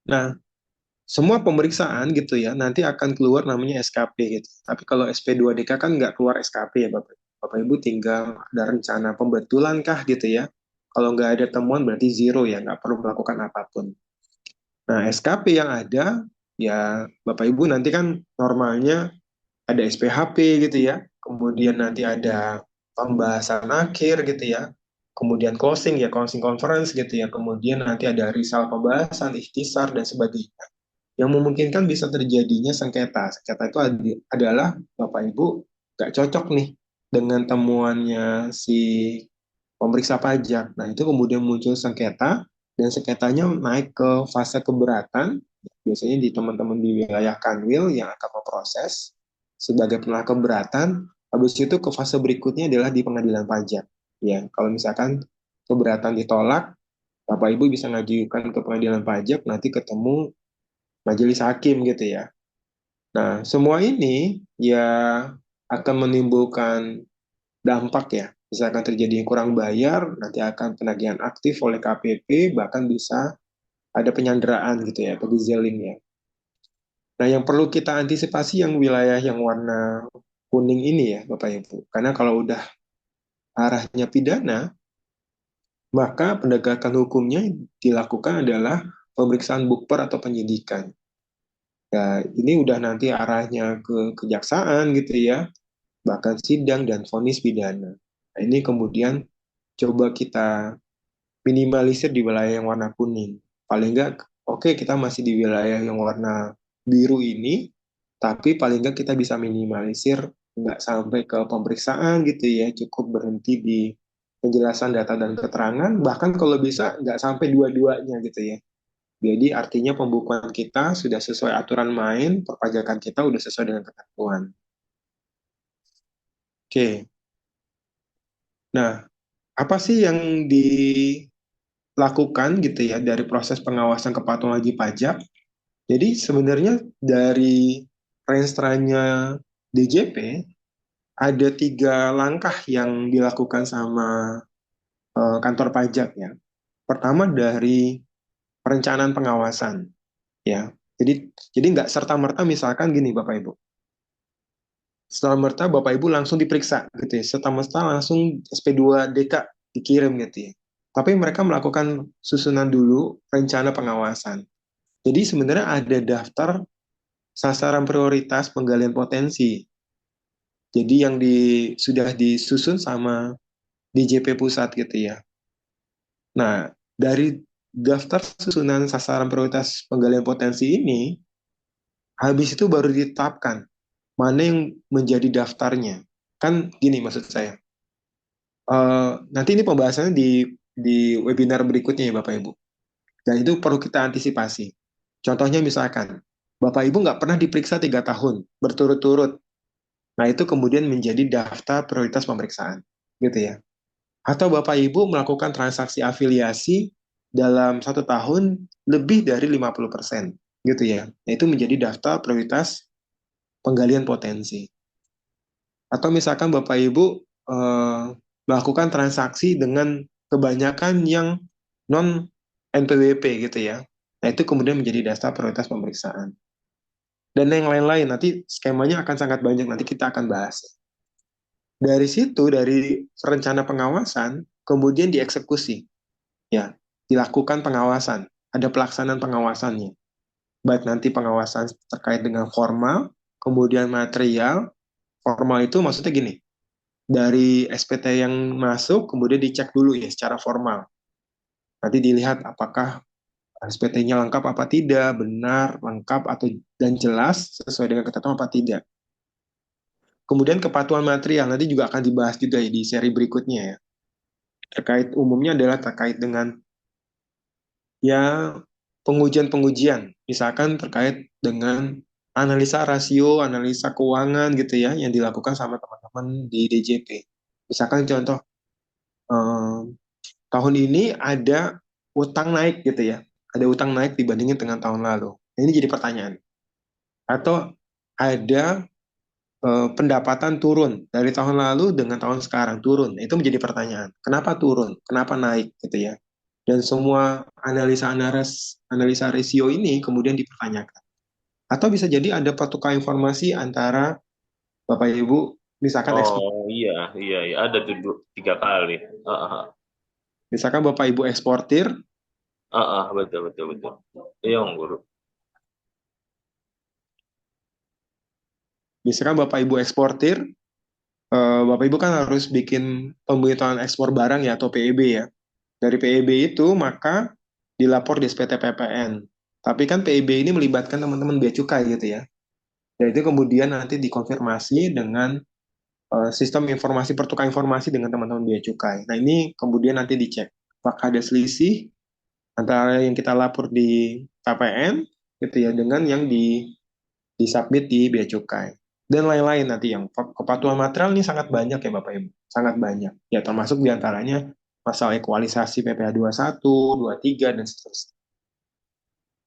Nah, semua pemeriksaan gitu ya nanti akan keluar namanya SKP gitu. Tapi kalau SP2DK kan nggak keluar SKP ya Bapak. Bapak Ibu tinggal ada rencana pembetulan kah gitu ya. Kalau nggak ada temuan berarti zero ya, nggak perlu melakukan apapun. Nah, SKP yang ada ya Bapak Ibu nanti kan normalnya ada SPHP gitu ya, kemudian nanti ada pembahasan akhir gitu ya, kemudian closing ya, closing conference gitu ya, kemudian nanti ada risal pembahasan, ikhtisar, dan sebagainya. Yang memungkinkan bisa terjadinya sengketa. Sengketa itu adalah Bapak Ibu nggak cocok nih dengan temuannya si pemeriksa pajak. Nah, itu kemudian muncul sengketa, dan sengketanya naik ke fase keberatan, biasanya di teman-teman di wilayah Kanwil yang akan memproses sebagai penolak keberatan, habis itu ke fase berikutnya adalah di pengadilan pajak. Ya, kalau misalkan keberatan ditolak, Bapak Ibu bisa ngajukan ke pengadilan pajak, nanti ketemu majelis hakim gitu ya. Nah, semua ini ya akan menimbulkan dampak ya. Misalkan terjadi kurang bayar, nanti akan penagihan aktif oleh KPP, bahkan bisa ada penyanderaan gitu ya, atau gazeling ya. Nah, yang perlu kita antisipasi yang wilayah yang warna kuning ini ya, Bapak Ibu. Karena kalau udah arahnya pidana, maka penegakan hukumnya dilakukan adalah pemeriksaan bukper atau penyidikan. Ya, ini udah nanti arahnya ke kejaksaan gitu ya, bahkan sidang dan vonis pidana. Nah, ini kemudian coba kita minimalisir di wilayah yang warna kuning. Paling enggak, oke kita masih di wilayah yang warna biru ini, tapi paling enggak kita bisa minimalisir nggak sampai ke pemeriksaan gitu ya, cukup berhenti di penjelasan data dan keterangan, bahkan kalau bisa nggak sampai dua-duanya gitu ya. Jadi artinya pembukuan kita sudah sesuai aturan main, perpajakan kita udah sesuai dengan ketentuan. Oke, nah apa sih yang dilakukan gitu ya dari proses pengawasan kepatuhan wajib pajak? Jadi sebenarnya dari renstranya DJP ada 3 langkah yang dilakukan sama kantor pajak ya. Pertama dari perencanaan pengawasan ya. Jadi nggak serta-merta misalkan gini Bapak Ibu. Serta-merta Bapak Ibu langsung diperiksa gitu ya. Serta-merta langsung SP2DK dikirim gitu ya. Tapi mereka melakukan susunan dulu rencana pengawasan. Jadi sebenarnya ada daftar sasaran prioritas penggalian potensi. Jadi yang sudah disusun sama DJP pusat gitu ya. Nah, dari daftar susunan sasaran prioritas penggalian potensi ini, habis itu baru ditetapkan mana yang menjadi daftarnya. Kan gini maksud saya. Nanti ini pembahasannya di webinar berikutnya ya Bapak Ibu. Dan itu perlu kita antisipasi. Contohnya misalkan, Bapak Ibu nggak pernah diperiksa 3 tahun berturut-turut. Nah, itu kemudian menjadi daftar prioritas pemeriksaan, gitu ya. Atau Bapak Ibu melakukan transaksi afiliasi dalam 1 tahun lebih dari 50%, gitu ya. Nah, itu menjadi daftar prioritas penggalian potensi. Atau misalkan Bapak Ibu eh, melakukan transaksi dengan kebanyakan yang non NPWP gitu ya. Nah, itu kemudian menjadi daftar prioritas pemeriksaan. Dan yang lain-lain, nanti skemanya akan sangat banyak, nanti kita akan bahas. Dari situ, dari rencana pengawasan, kemudian dieksekusi, ya, dilakukan pengawasan, ada pelaksanaan pengawasannya, baik nanti pengawasan terkait dengan formal, kemudian material. Formal itu maksudnya gini, dari SPT yang masuk, kemudian dicek dulu ya secara formal. Nanti dilihat apakah SPT-nya lengkap apa tidak, benar, lengkap atau dan jelas sesuai dengan ketentuan apa tidak. Kemudian kepatuhan material nanti juga akan dibahas juga ya di seri berikutnya ya. Terkait umumnya adalah terkait dengan ya pengujian-pengujian, misalkan terkait dengan analisa rasio, analisa keuangan gitu ya yang dilakukan sama teman-teman di DJP. Misalkan contoh eh, tahun ini ada utang naik gitu ya, ada utang naik dibandingin dengan tahun lalu. Nah, ini jadi pertanyaan. Atau ada pendapatan turun dari tahun lalu dengan tahun sekarang turun. Itu menjadi pertanyaan. Kenapa turun? Kenapa naik gitu ya? Dan semua analisa rasio ini kemudian dipertanyakan. Atau bisa jadi ada pertukar informasi antara Bapak Ibu, Oh iya, iya, iya. Ada tuh 3 kali. misalkan Bapak Ibu eksportir, Betul, betul, betul. Iya, Om Guru. misalkan Bapak Ibu eksportir, Bapak Ibu kan harus bikin pemberitahuan ekspor barang ya atau PEB ya. Dari PEB itu maka dilapor di SPT PPN. Tapi kan PEB ini melibatkan teman-teman bea cukai gitu ya. Dan itu kemudian nanti dikonfirmasi dengan sistem informasi pertukar informasi dengan teman-teman bea cukai. Nah ini kemudian nanti dicek apakah ada selisih antara yang kita lapor di KPN gitu ya dengan yang disubmit di bea cukai dan lain-lain nanti yang kepatuhan material ini sangat banyak ya Bapak Ibu, sangat banyak. Ya termasuk diantaranya masalah ekualisasi PPh 21, 23 dan seterusnya.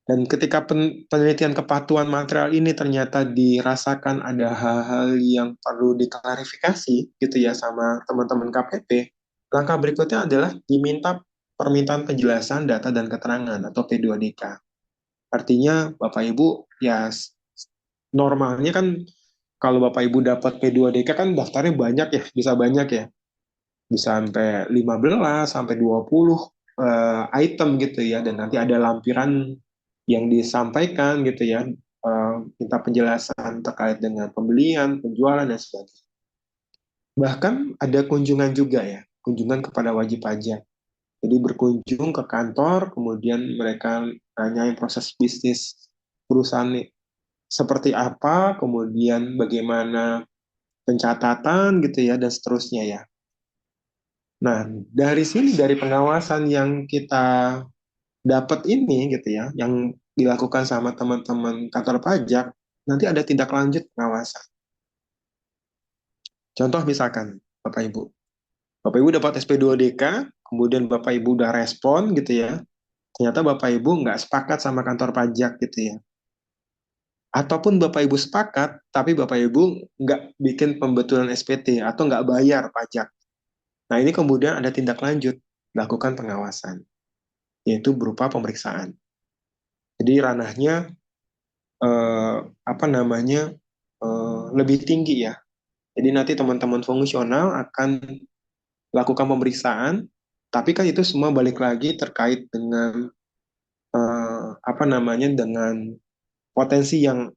Dan ketika penelitian kepatuhan material ini ternyata dirasakan ada hal-hal yang perlu diklarifikasi gitu ya sama teman-teman KPP, langkah berikutnya adalah diminta permintaan penjelasan data dan keterangan atau P2DK. Artinya Bapak Ibu ya normalnya kan kalau Bapak Ibu dapat P2DK kan daftarnya banyak ya, bisa banyak ya. Bisa sampai 15 sampai 20 item gitu ya dan nanti ada lampiran yang disampaikan gitu ya, minta penjelasan terkait dengan pembelian, penjualan dan sebagainya. Bahkan ada kunjungan juga ya, kunjungan kepada wajib pajak. Jadi berkunjung ke kantor, kemudian mereka nanyain proses bisnis perusahaan seperti apa, kemudian bagaimana pencatatan gitu ya, dan seterusnya ya. Nah, dari sini, dari pengawasan yang kita dapat ini gitu ya, yang dilakukan sama teman-teman kantor pajak, nanti ada tindak lanjut pengawasan. Contoh misalkan, Bapak Ibu. Bapak Ibu dapat SP2DK, kemudian Bapak Ibu udah respon gitu ya, ternyata Bapak Ibu nggak sepakat sama kantor pajak gitu ya. Ataupun Bapak Ibu sepakat, tapi Bapak Ibu nggak bikin pembetulan SPT atau nggak bayar pajak. Nah, ini kemudian ada tindak lanjut, lakukan pengawasan, yaitu berupa pemeriksaan. Jadi ranahnya apa namanya lebih tinggi ya. Jadi nanti teman-teman fungsional akan lakukan pemeriksaan, tapi kan itu semua balik lagi terkait dengan apa namanya dengan potensi yang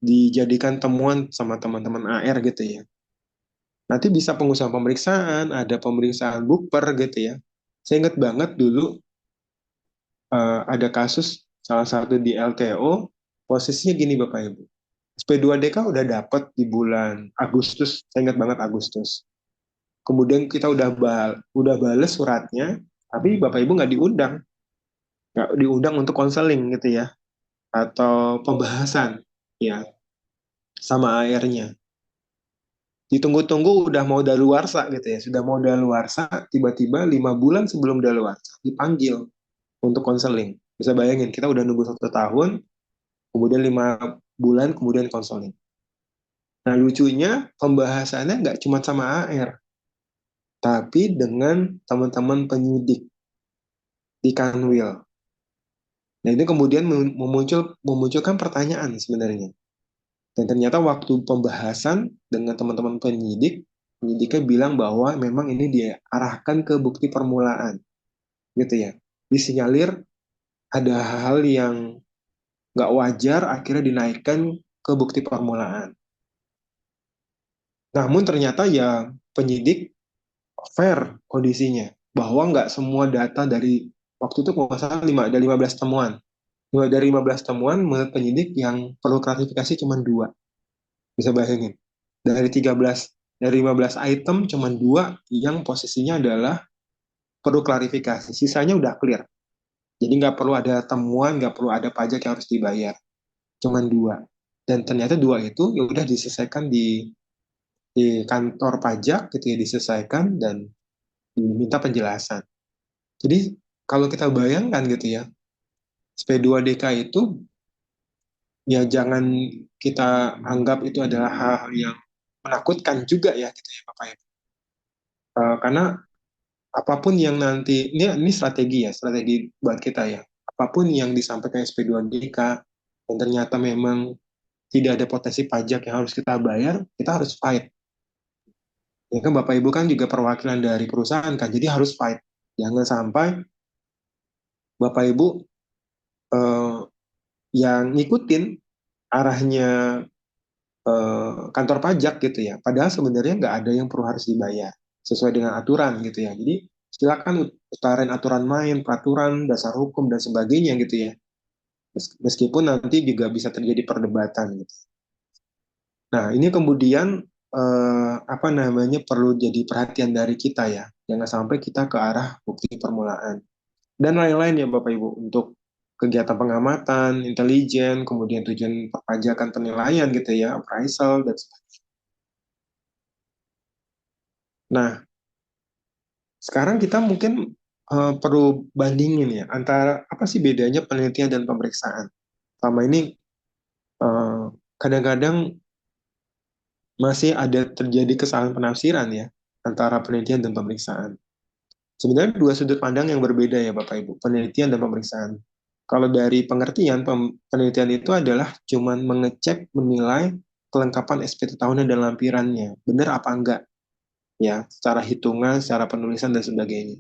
dijadikan temuan sama teman-teman AR gitu ya. Nanti bisa pengusaha pemeriksaan, ada pemeriksaan bukper gitu ya. Saya ingat banget dulu ada kasus salah satu di LTO, posisinya gini Bapak Ibu. SP2DK udah dapat di bulan Agustus, saya ingat banget Agustus. Kemudian kita udah bales suratnya, tapi Bapak Ibu nggak diundang untuk konseling gitu ya, atau pembahasan ya sama AR-nya. Ditunggu-tunggu udah mau daluarsa gitu ya, sudah mau daluarsa, tiba-tiba 5 bulan sebelum daluarsa dipanggil untuk konseling. Bisa bayangin, kita udah nunggu 1 tahun, kemudian 5 bulan, kemudian konseling. Nah, lucunya pembahasannya nggak cuma sama AR, tapi dengan teman-teman penyidik di Kanwil. Nah, ini kemudian memunculkan pertanyaan sebenarnya. Dan ternyata waktu pembahasan dengan teman-teman penyidik, penyidiknya bilang bahwa memang ini diarahkan ke bukti permulaan, gitu ya. Disinyalir ada hal yang nggak wajar, akhirnya dinaikkan ke bukti permulaan. Namun ternyata ya penyidik fair kondisinya, bahwa nggak semua data dari waktu itu kalau nggak salah ada 15 temuan. Dari 15 temuan, menurut penyidik yang perlu klarifikasi cuma 2. Bisa bayangin. Dari 13, dari 15 item cuma 2 yang posisinya adalah perlu klarifikasi. Sisanya udah clear. Jadi nggak perlu ada temuan, nggak perlu ada pajak yang harus dibayar. Cuma 2. Dan ternyata 2 itu ya udah diselesaikan di kantor pajak gitu ya, diselesaikan dan diminta penjelasan. Jadi kalau kita bayangkan gitu ya, SP2DK itu ya jangan kita anggap itu adalah hal yang menakutkan juga ya gitu ya Bapak Ibu. Karena apapun yang nanti ini strategi ya, strategi buat kita ya. Apapun yang disampaikan SP2DK dan ternyata memang tidak ada potensi pajak yang harus kita bayar, kita harus fight. Ya kan Bapak Ibu kan juga perwakilan dari perusahaan kan, jadi harus fight. Jangan sampai Bapak Ibu eh, yang ngikutin arahnya kantor pajak gitu ya. Padahal sebenarnya nggak ada yang perlu harus dibayar sesuai dengan aturan gitu ya. Jadi silakan utarain aturan main, peraturan, dasar hukum dan sebagainya gitu ya. Meskipun nanti juga bisa terjadi perdebatan gitu. Nah, ini kemudian apa namanya perlu jadi perhatian dari kita ya. Jangan sampai kita ke arah bukti permulaan dan lain-lain ya Bapak Ibu untuk kegiatan pengamatan, intelijen, kemudian tujuan perpajakan penilaian gitu ya, appraisal dan sebagainya. Nah, sekarang kita mungkin perlu bandingin ya antara apa sih bedanya penelitian dan pemeriksaan. Selama ini eh, kadang-kadang masih ada terjadi kesalahan penafsiran ya antara penelitian dan pemeriksaan. Sebenarnya dua sudut pandang yang berbeda ya Bapak Ibu, penelitian dan pemeriksaan. Kalau dari pengertian, penelitian itu adalah cuman mengecek, menilai kelengkapan SPT tahunan dan lampirannya. Benar apa enggak? Ya, secara hitungan, secara penulisan, dan sebagainya.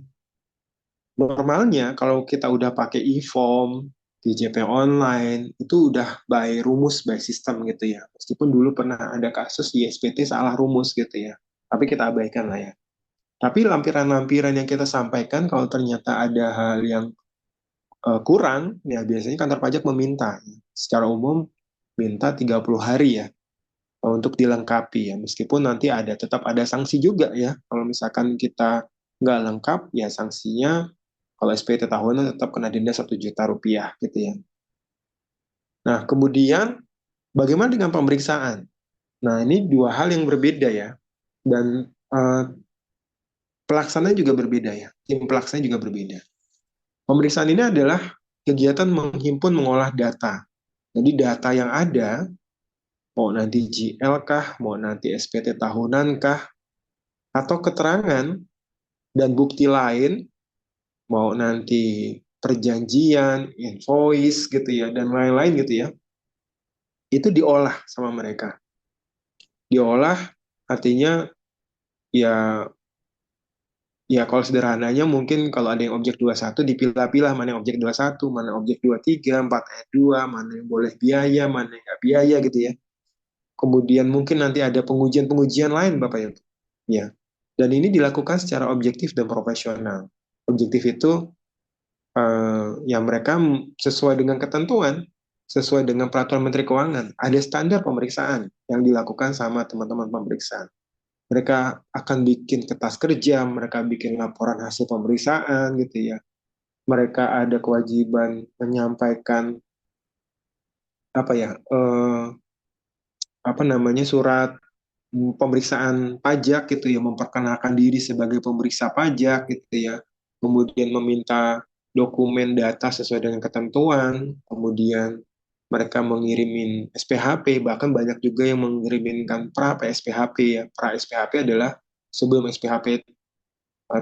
Normalnya, kalau kita udah pakai e-form, DJP online, itu udah by rumus, by system gitu ya. Meskipun dulu pernah ada kasus di SPT salah rumus gitu ya. Tapi kita abaikan lah ya. Tapi lampiran-lampiran yang kita sampaikan kalau ternyata ada hal yang kurang, ya biasanya kantor pajak meminta. Secara umum minta 30 hari ya untuk dilengkapi ya. Meskipun nanti tetap ada sanksi juga ya. Kalau misalkan kita nggak lengkap, ya sanksinya kalau SPT tahunan tetap kena denda 1 juta rupiah gitu ya. Nah, kemudian bagaimana dengan pemeriksaan? Nah, ini dua hal yang berbeda ya. Dan pelaksananya juga berbeda ya. Tim pelaksana juga berbeda. Pemeriksaan ini adalah kegiatan menghimpun mengolah data. Jadi data yang ada, mau nanti GL kah, mau nanti SPT tahunan kah, atau keterangan dan bukti lain, mau nanti perjanjian, invoice gitu ya, dan lain-lain gitu ya, itu diolah sama mereka. Diolah artinya ya ya kalau sederhananya mungkin kalau ada yang objek 21 dipilah-pilah mana yang objek 21, mana objek 23, 4 ayat 2, mana yang boleh biaya, mana yang nggak biaya gitu ya. Kemudian mungkin nanti ada pengujian-pengujian lain Bapak Ibu. Ya. Dan ini dilakukan secara objektif dan profesional. Objektif itu ya mereka sesuai dengan ketentuan, sesuai dengan peraturan Menteri Keuangan. Ada standar pemeriksaan yang dilakukan sama teman-teman pemeriksaan. Mereka akan bikin kertas kerja, mereka bikin laporan hasil pemeriksaan gitu ya. Mereka ada kewajiban menyampaikan apa ya apa namanya surat pemeriksaan pajak gitu ya, memperkenalkan diri sebagai pemeriksa pajak gitu ya, kemudian meminta dokumen data sesuai dengan ketentuan, kemudian mereka mengirimin SPHP, bahkan banyak juga yang mengirimkan pra SPHP ya. Pra SPHP adalah sebelum SPHP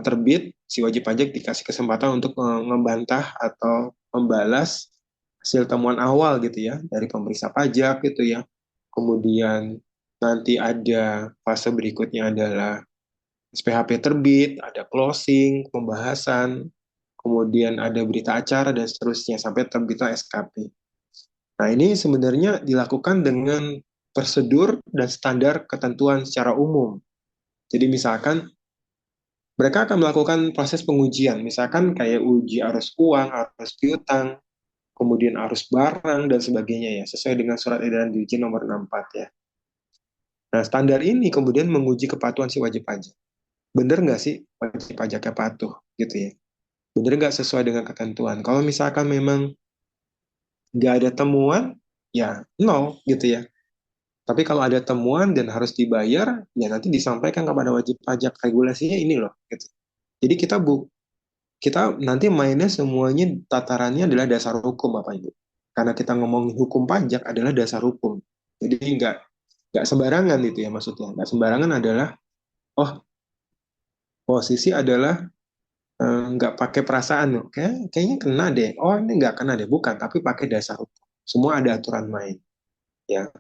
terbit, si wajib pajak dikasih kesempatan untuk membantah atau membalas hasil temuan awal gitu ya dari pemeriksa pajak gitu ya. Kemudian nanti ada fase berikutnya adalah SPHP terbit, ada closing, pembahasan, kemudian ada berita acara dan seterusnya sampai terbitlah SKP. Nah, ini sebenarnya dilakukan dengan prosedur dan standar ketentuan secara umum. Jadi misalkan mereka akan melakukan proses pengujian, misalkan kayak uji arus uang, arus piutang, kemudian arus barang, dan sebagainya ya, sesuai dengan surat edaran Dirjen nomor 64 ya. Nah, standar ini kemudian menguji kepatuhan si wajib pajak. Bener nggak sih wajib pajaknya patuh gitu ya? Bener nggak sesuai dengan ketentuan? Kalau misalkan memang nggak ada temuan, ya nol gitu ya. Tapi kalau ada temuan dan harus dibayar, ya nanti disampaikan kepada wajib pajak regulasinya ini loh. Gitu. Jadi kita nanti mainnya semuanya tatarannya adalah dasar hukum Bapak Ibu. karena kita ngomongin hukum pajak adalah dasar hukum. Jadi nggak sembarangan itu ya maksudnya. Nggak sembarangan adalah, oh posisi adalah nggak pakai perasaan, kayaknya kena deh. Oh ini nggak kena deh, bukan, tapi pakai dasar hukum. Semua ada aturan main. Ya.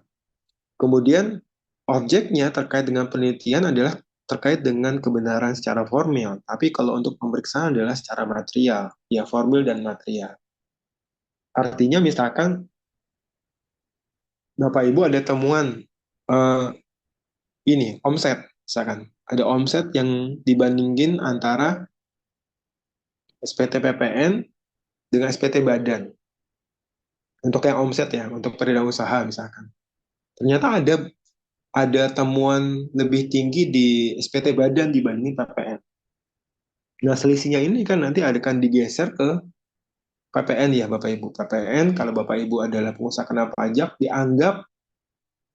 Kemudian objeknya terkait dengan penelitian adalah terkait dengan kebenaran secara formil. Tapi kalau untuk pemeriksaan adalah secara material, ya formil dan material. Artinya misalkan Bapak Ibu ada temuan eh, ini omset, misalkan ada omset yang dibandingin antara SPT PPN dengan SPT Badan untuk yang omset ya, untuk perida usaha misalkan. Ternyata ada temuan lebih tinggi di SPT Badan dibanding PPN. Nah, selisihnya ini kan nanti akan digeser ke PPN ya, Bapak Ibu. PPN, kalau Bapak Ibu adalah pengusaha kena pajak, dianggap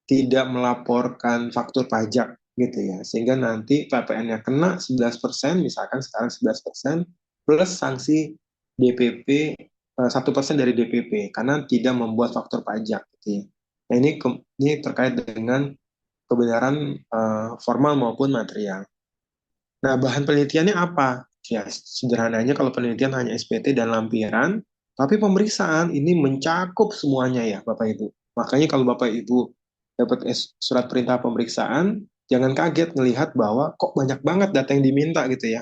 tidak melaporkan faktur pajak gitu ya. Sehingga nanti PPN-nya kena 11%, misalkan sekarang 11%, plus sanksi DPP 1% dari DPP karena tidak membuat faktur pajak gitu ya. Nah, ini terkait dengan kebenaran formal maupun material. Nah, bahan penelitiannya apa? Ya, sederhananya kalau penelitian hanya SPT dan lampiran, tapi pemeriksaan ini mencakup semuanya ya, Bapak Ibu. Makanya kalau Bapak Ibu dapat surat perintah pemeriksaan, jangan kaget melihat bahwa kok banyak banget data yang diminta gitu ya.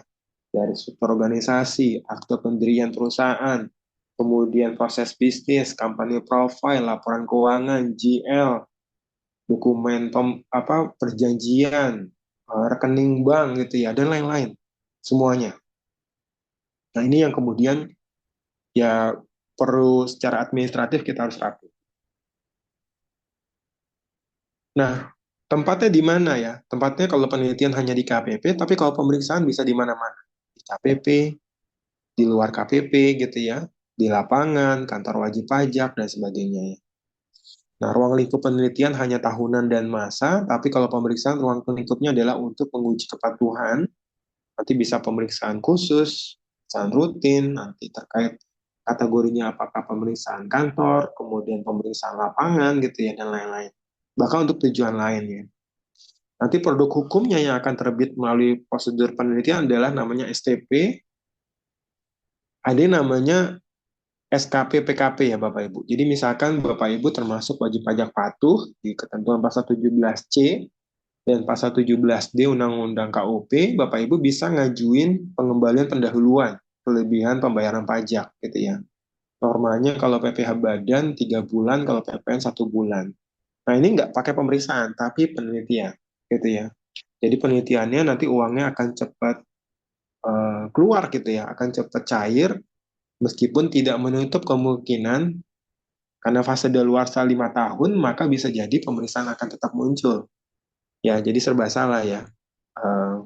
Dari struktur organisasi, akte pendirian perusahaan, kemudian proses bisnis, kampanye profil, laporan keuangan, GL, dokumen perjanjian, rekening bank gitu ya, dan lain-lain. Semuanya. Nah, ini yang kemudian ya perlu secara administratif kita harus rapi. Nah, tempatnya di mana ya? Tempatnya kalau penelitian hanya di KPP, tapi kalau pemeriksaan bisa di mana-mana. Di KPP, di luar KPP gitu ya, di lapangan, kantor wajib pajak, dan sebagainya. Nah, ruang lingkup penelitian hanya tahunan dan masa, tapi kalau pemeriksaan ruang lingkupnya adalah untuk menguji kepatuhan. Nanti bisa pemeriksaan khusus, pemeriksaan rutin, nanti terkait kategorinya apakah pemeriksaan kantor, kemudian pemeriksaan lapangan gitu ya, dan lain-lain. Bahkan untuk tujuan lain ya. Nanti produk hukumnya yang akan terbit melalui prosedur penelitian adalah namanya STP, ada yang namanya SKP PKP ya Bapak Ibu. Jadi misalkan Bapak Ibu termasuk wajib pajak patuh di ketentuan pasal 17C dan pasal 17D Undang-Undang KUP, Bapak Ibu bisa ngajuin pengembalian pendahuluan kelebihan pembayaran pajak gitu ya. Normalnya kalau PPh badan 3 bulan, kalau PPN 1 bulan. Nah ini nggak pakai pemeriksaan, tapi penelitian gitu ya. Jadi penelitiannya nanti uangnya akan cepat keluar gitu ya, akan cepat cair, meskipun tidak menutup kemungkinan karena fase daluarsa 5 tahun, maka bisa jadi pemeriksaan akan tetap muncul. Ya, jadi serba salah ya. Uh,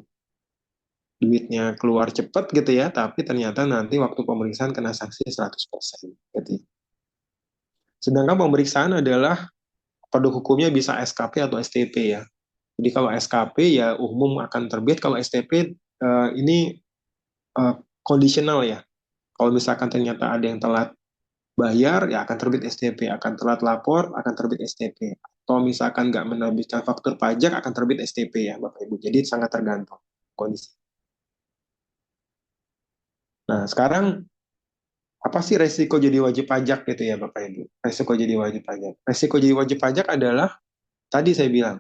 Duitnya keluar cepat gitu ya, tapi ternyata nanti waktu pemeriksaan kena sanksi 100% gitu. Sedangkan pemeriksaan adalah produk hukumnya bisa SKP atau STP ya. Jadi kalau SKP ya umum akan terbit, kalau STP ini kondisional ya. Kalau misalkan ternyata ada yang telat bayar, ya akan terbit STP. Akan telat lapor, akan terbit STP. Atau misalkan nggak menerbitkan faktur pajak, akan terbit STP ya Bapak Ibu. Jadi sangat tergantung kondisi. Nah, sekarang apa sih resiko jadi wajib pajak gitu ya Bapak Ibu? Resiko jadi wajib pajak. Resiko jadi wajib pajak adalah tadi saya bilang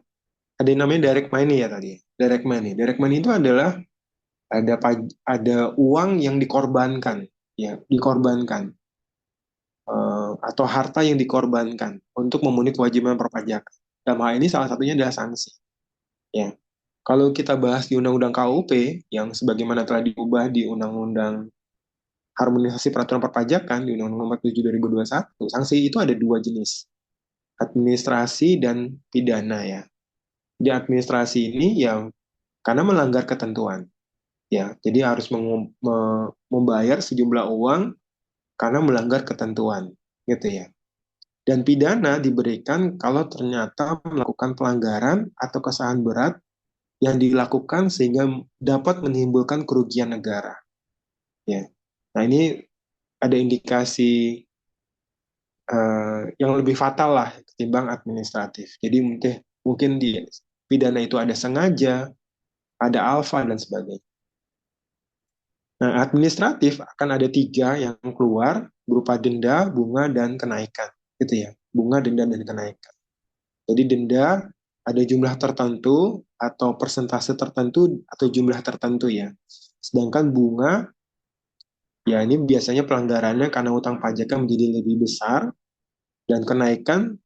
ada yang namanya direct money ya tadi. Direct money. Direct money itu adalah ada uang yang dikorbankan, ya dikorbankan atau harta yang dikorbankan untuk memenuhi kewajiban perpajakan. Dalam hal ini salah satunya adalah sanksi. Ya, kalau kita bahas di Undang-Undang KUP yang sebagaimana telah diubah di Undang-Undang Harmonisasi Peraturan Perpajakan di Undang-Undang Nomor 7 2021, sanksi itu ada dua jenis, administrasi dan pidana ya. Di administrasi ini yang karena melanggar ketentuan, ya, jadi harus membayar sejumlah uang karena melanggar ketentuan, gitu ya. Dan pidana diberikan kalau ternyata melakukan pelanggaran atau kesalahan berat yang dilakukan sehingga dapat menimbulkan kerugian negara. Ya. Nah ini ada indikasi yang lebih fatal lah ketimbang administratif. Jadi mungkin di pidana itu ada sengaja, ada alfa dan sebagainya. Nah, administratif akan ada 3 yang keluar berupa denda, bunga, dan kenaikan. Gitu ya, bunga, denda, dan kenaikan. Jadi denda ada jumlah tertentu atau persentase tertentu atau jumlah tertentu ya. Sedangkan bunga, ya ini biasanya pelanggarannya karena utang pajaknya menjadi lebih besar, dan kenaikan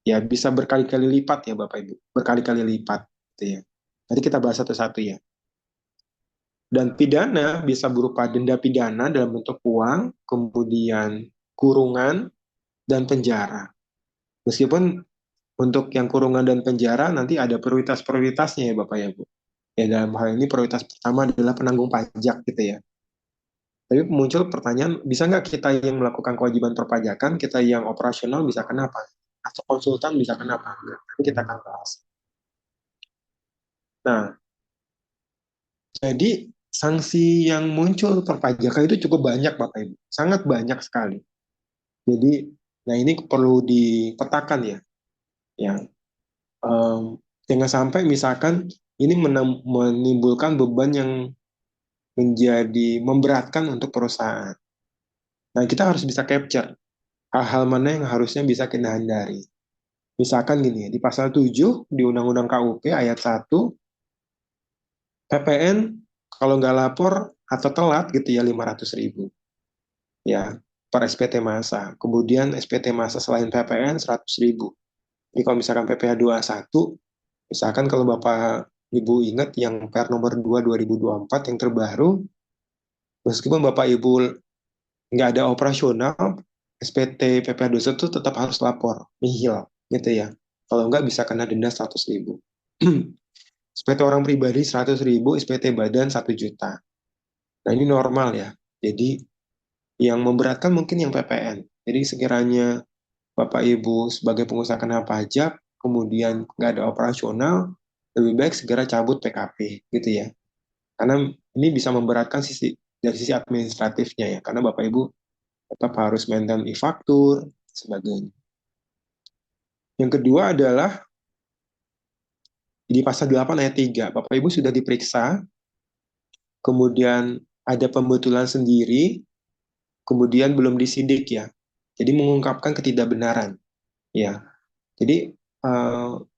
ya bisa berkali-kali lipat ya Bapak Ibu, berkali-kali lipat gitu ya. Nanti kita bahas satu-satu ya. Dan pidana bisa berupa denda pidana dalam bentuk uang, kemudian kurungan, dan penjara. Meskipun untuk yang kurungan dan penjara nanti ada prioritas-prioritasnya ya Bapak ya Bu. Ya dalam hal ini prioritas pertama adalah penanggung pajak gitu ya. Tapi muncul pertanyaan, bisa nggak kita yang melakukan kewajiban perpajakan, kita yang operasional bisa kenapa? Atau konsultan bisa kenapa? Nanti kita akan bahas. Nah, jadi sanksi yang muncul perpajakan itu cukup banyak Bapak Ibu, sangat banyak sekali. Jadi, nah ini perlu dipetakan ya, yang jangan sampai misalkan ini menimbulkan beban yang menjadi memberatkan untuk perusahaan. Nah, kita harus bisa capture hal-hal mana yang harusnya bisa kita hindari. Misalkan gini ya, di pasal 7 di Undang-Undang KUP ayat 1, PPN kalau nggak lapor atau telat gitu ya 500.000 ya per SPT masa. Kemudian SPT masa selain PPN 100.000. Jadi kalau misalkan PPh 21, misalkan kalau Bapak Ibu ingat yang Per nomor 2 2024 yang terbaru, meskipun Bapak Ibu nggak ada operasional, SPT PPh 21 tetap harus lapor, nihil gitu ya. Kalau nggak bisa kena denda 100.000. SPT orang pribadi 100.000, SPT badan 1 juta. Nah ini normal ya. Jadi yang memberatkan mungkin yang PPN. Jadi sekiranya Bapak Ibu sebagai pengusaha kena pajak, kemudian nggak ada operasional, lebih baik segera cabut PKP gitu ya. Karena ini bisa memberatkan dari sisi administratifnya ya. Karena Bapak Ibu tetap harus maintain e-faktur, sebagainya. Yang kedua adalah di pasal 8 ayat 3, Bapak Ibu sudah diperiksa, kemudian ada pembetulan sendiri, kemudian belum disidik ya. Jadi mengungkapkan ketidakbenaran ya. Jadi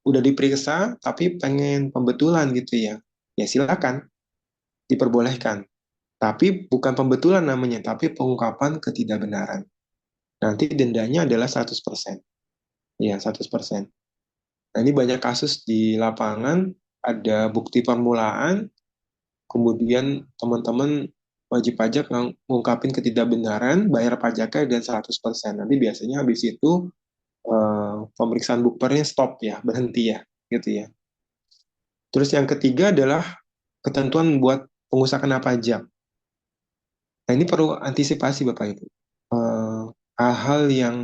udah diperiksa tapi pengen pembetulan gitu ya. Ya silakan, diperbolehkan. Tapi bukan pembetulan namanya, tapi pengungkapan ketidakbenaran. Nanti dendanya adalah 100%. Ya, 100%. Nah, ini banyak kasus di lapangan, ada bukti permulaan, kemudian teman-teman wajib pajak mengungkapin ketidakbenaran, bayar pajaknya dan 100%. Nanti biasanya habis itu pemeriksaan bukpernya stop ya, berhenti ya, gitu ya. Terus yang ketiga adalah ketentuan buat pengusaha kena pajak. Nah, ini perlu antisipasi Bapak Ibu. Hal-hal yang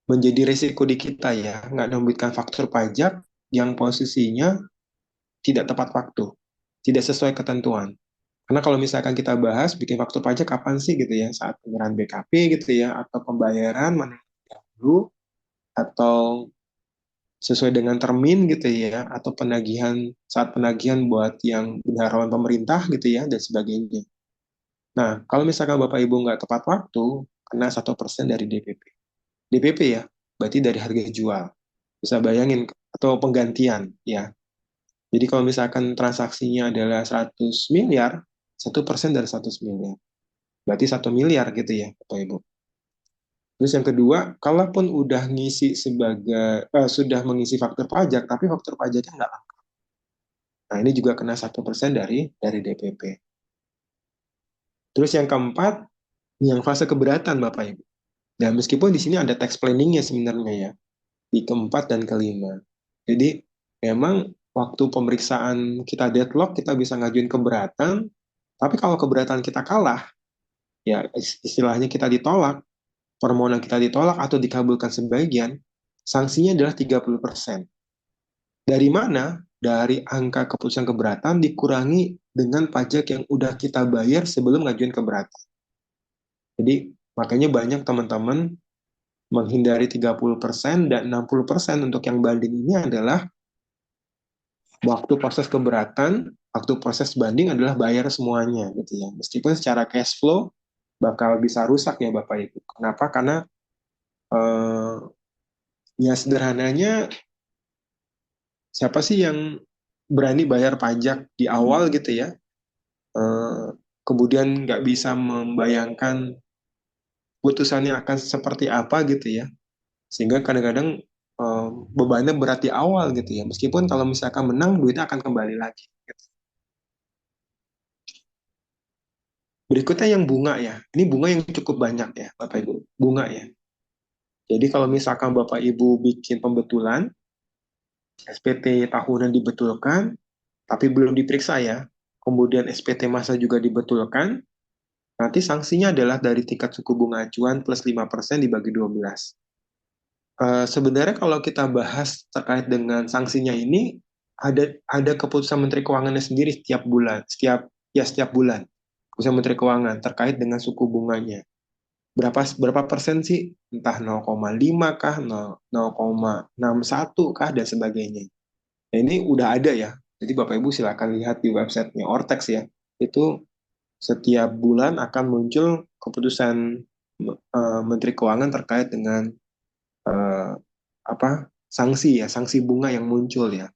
menjadi risiko di kita ya, nggak memberikan faktur pajak yang posisinya tidak tepat waktu, tidak sesuai ketentuan. Karena kalau misalkan kita bahas bikin faktur pajak kapan sih gitu ya, saat penyerahan BKP gitu ya, atau pembayaran mana yang dulu, atau sesuai dengan termin gitu ya, atau penagihan saat penagihan buat yang bendaharawan pemerintah gitu ya, dan sebagainya. Nah, kalau misalkan Bapak Ibu nggak tepat waktu, kena 1% dari DPP. DPP ya, berarti dari harga jual. Bisa bayangin, atau penggantian ya. Jadi kalau misalkan transaksinya adalah 100 miliar, 1% dari 100 miliar. Berarti 1 miliar gitu ya, Bapak Ibu. Terus yang kedua, kalaupun udah ngisi sudah mengisi faktur pajak, tapi faktur pajaknya nggak lengkap. Nah, ini juga kena 1% dari DPP. Terus yang keempat, yang fase keberatan Bapak Ibu. Dan meskipun di sini ada tax planningnya sebenarnya ya, di keempat dan kelima. Jadi memang waktu pemeriksaan kita deadlock, kita bisa ngajuin keberatan, tapi kalau keberatan kita kalah, ya istilahnya kita ditolak, permohonan kita ditolak atau dikabulkan sebagian, sanksinya adalah 30%. Dari mana? Dari angka keputusan keberatan dikurangi dengan pajak yang udah kita bayar sebelum ngajuin keberatan. Jadi makanya banyak teman-teman menghindari 30% dan 60% untuk yang banding ini adalah waktu proses keberatan, waktu proses banding adalah bayar semuanya gitu ya. Meskipun secara cash flow bakal bisa rusak ya Bapak Ibu. Kenapa? Karena eh, ya sederhananya siapa sih yang berani bayar pajak di awal gitu ya? Eh, Kemudian nggak bisa membayangkan putusannya akan seperti apa gitu ya, sehingga kadang-kadang bebannya berat di awal gitu ya, meskipun kalau misalkan menang duitnya akan kembali lagi gitu. Berikutnya yang bunga ya, ini bunga yang cukup banyak ya Bapak Ibu, bunga ya. Jadi kalau misalkan Bapak Ibu bikin pembetulan SPT tahunan dibetulkan tapi belum diperiksa ya, kemudian SPT masa juga dibetulkan, nanti sanksinya adalah dari tingkat suku bunga acuan plus 5% dibagi 12. Sebenarnya kalau kita bahas terkait dengan sanksinya ini, ada keputusan Menteri Keuangannya sendiri setiap bulan, setiap bulan keputusan Menteri Keuangan terkait dengan suku bunganya. Berapa berapa persen sih? Entah 0,5 kah, 0,61 kah dan sebagainya. Nah, ini udah ada ya. Jadi Bapak Ibu silakan lihat di websitenya Ortex ya. Itu setiap bulan akan muncul keputusan Menteri Keuangan terkait dengan eh, apa sanksi ya, sanksi bunga yang muncul ya.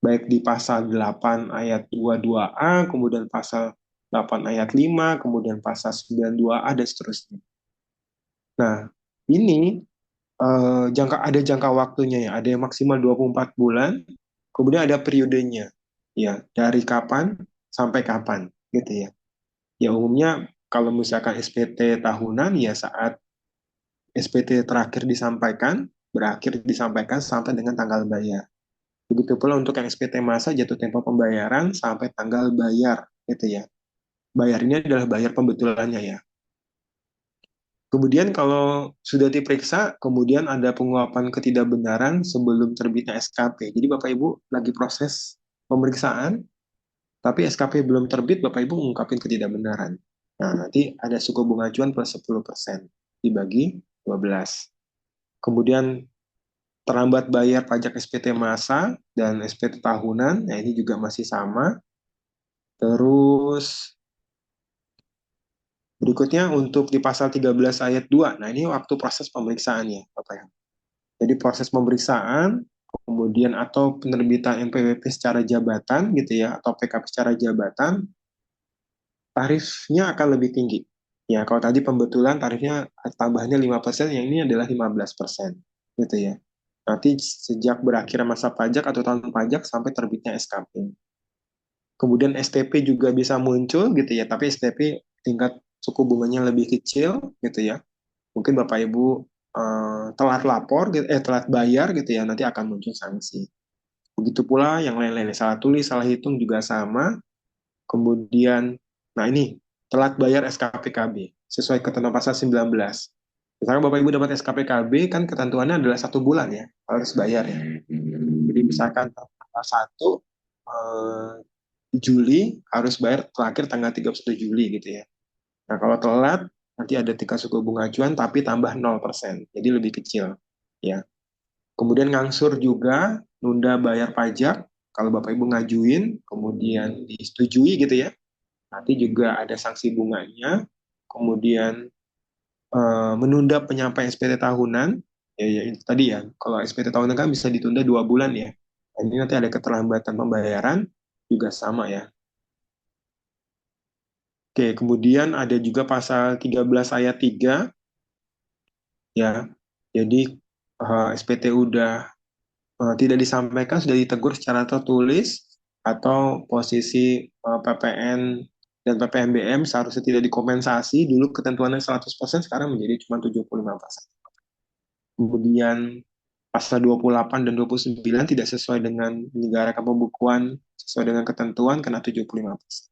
Baik di pasal 8 ayat 22A, kemudian pasal 8 ayat 5, kemudian pasal 92A dan seterusnya. Nah, ini ada jangka waktunya ya, ada yang maksimal 24 bulan, kemudian ada periodenya. Ya, dari kapan sampai kapan gitu ya. Ya umumnya kalau misalkan SPT tahunan ya saat SPT terakhir disampaikan, berakhir disampaikan sampai dengan tanggal bayar. Begitu pula untuk yang SPT masa jatuh tempo pembayaran sampai tanggal bayar, gitu ya. Bayar ini adalah bayar pembetulannya ya. Kemudian kalau sudah diperiksa, kemudian ada penguapan ketidakbenaran sebelum terbitnya SKP. Jadi Bapak Ibu lagi proses pemeriksaan, tapi SKP belum terbit, Bapak Ibu mengungkapin ketidakbenaran. Nah, nanti ada suku bunga acuan plus 10% dibagi 12. Kemudian terlambat bayar pajak SPT masa dan SPT tahunan, nah ini juga masih sama. Terus berikutnya untuk di pasal 13 ayat 2, nah ini waktu proses pemeriksaannya, Bapak ya. Jadi proses pemeriksaan, kemudian atau penerbitan NPWP secara jabatan gitu ya, atau PKP secara jabatan, tarifnya akan lebih tinggi. Ya, kalau tadi pembetulan tarifnya tambahannya 5%, yang ini adalah 15%, gitu ya. Nanti sejak berakhir masa pajak atau tahun pajak sampai terbitnya SKP. Kemudian STP juga bisa muncul gitu ya, tapi STP tingkat suku bunganya lebih kecil gitu ya. Mungkin Bapak Ibu telat lapor, gitu, telat bayar gitu ya, nanti akan muncul sanksi. Begitu pula yang lain-lain, salah tulis, salah hitung juga sama. Kemudian, nah ini, telat bayar SKPKB sesuai ketentuan pasal 19. Misalkan Bapak Ibu dapat SKPKB, kan ketentuannya adalah 1 bulan ya, harus bayar ya. Jadi misalkan tanggal 1 Juli harus bayar terakhir tanggal 31 Juli gitu ya. Nah, kalau telat nanti ada tingkat suku bunga acuan tapi tambah 0%. Jadi lebih kecil ya. Kemudian ngangsur juga nunda bayar pajak kalau Bapak Ibu ngajuin kemudian disetujui gitu ya. Nanti juga ada sanksi bunganya. Kemudian menunda penyampaian SPT tahunan ya itu tadi ya. Kalau SPT tahunan kan bisa ditunda 2 bulan ya. Nah, ini nanti ada keterlambatan pembayaran juga sama ya. Oke, kemudian ada juga pasal 13 ayat 3 ya. Jadi SPT udah tidak disampaikan, sudah ditegur secara tertulis atau posisi PPN dan PPNBM seharusnya tidak dikompensasi, dulu ketentuannya 100%, sekarang menjadi cuma 75%. Kemudian pasal 28 dan 29 tidak sesuai dengan menyelenggarakan pembukuan sesuai dengan ketentuan kena 75%.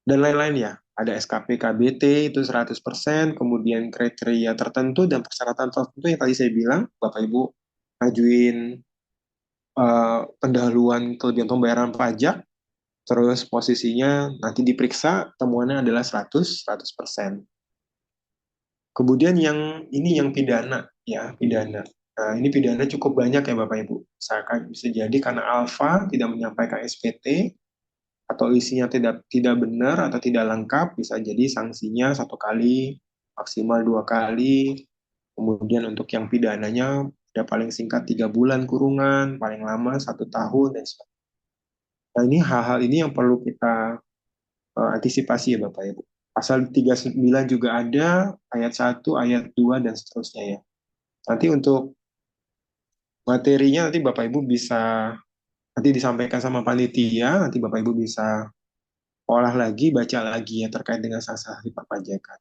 Dan lain-lain ya. Ada SKP KBT itu 100%, kemudian kriteria tertentu dan persyaratan tertentu yang tadi saya bilang, Bapak Ibu ngajuin pendahuluan kelebihan pembayaran pajak, terus posisinya nanti diperiksa, temuannya adalah 100%. Kemudian yang ini yang pidana, ya pidana. Nah, ini pidana cukup banyak ya Bapak Ibu. Misalkan bisa jadi karena alfa tidak menyampaikan SPT atau isinya tidak tidak benar atau tidak lengkap, bisa jadi sanksinya 1 kali, maksimal 2 kali. Kemudian untuk yang pidananya ada paling singkat 3 bulan kurungan, paling lama 1 tahun dan sebagainya. Nah, ini hal-hal ini yang perlu kita antisipasi ya Bapak Ibu. Pasal 39 juga ada, ayat 1, ayat 2, dan seterusnya ya. Nanti untuk materinya nanti Bapak Ibu bisa nanti disampaikan sama panitia, nanti Bapak Ibu bisa olah lagi, baca lagi ya terkait dengan sanksi perpajakan.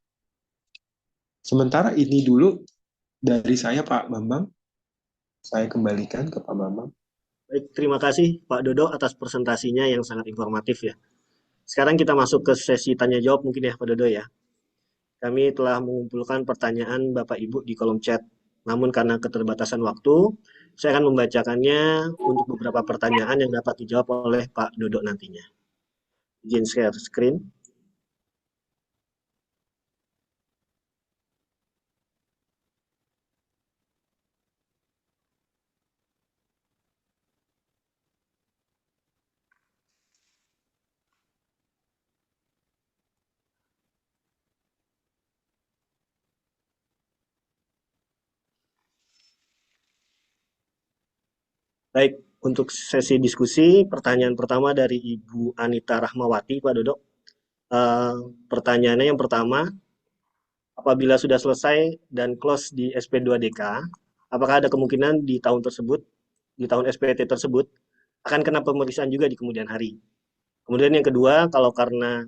Sementara ini dulu dari saya Pak Bambang, saya kembalikan ke Pak Bambang. Baik, terima kasih Pak Dodo atas presentasinya yang sangat informatif ya. Sekarang kita masuk ke sesi tanya jawab mungkin ya Pak Dodo ya. Kami telah mengumpulkan pertanyaan Bapak Ibu di kolom chat. Namun karena keterbatasan waktu, saya akan membacakannya untuk beberapa pertanyaan yang dapat dijawab oleh Pak Dodo nantinya. Izin share screen. Baik, untuk sesi diskusi, pertanyaan pertama dari Ibu Anita Rahmawati, Pak Dodo. Eh, Pertanyaannya yang pertama, apabila sudah selesai dan close di SP2DK, apakah ada kemungkinan di tahun SPT tersebut, akan kena pemeriksaan juga di kemudian hari? Kemudian yang kedua, kalau karena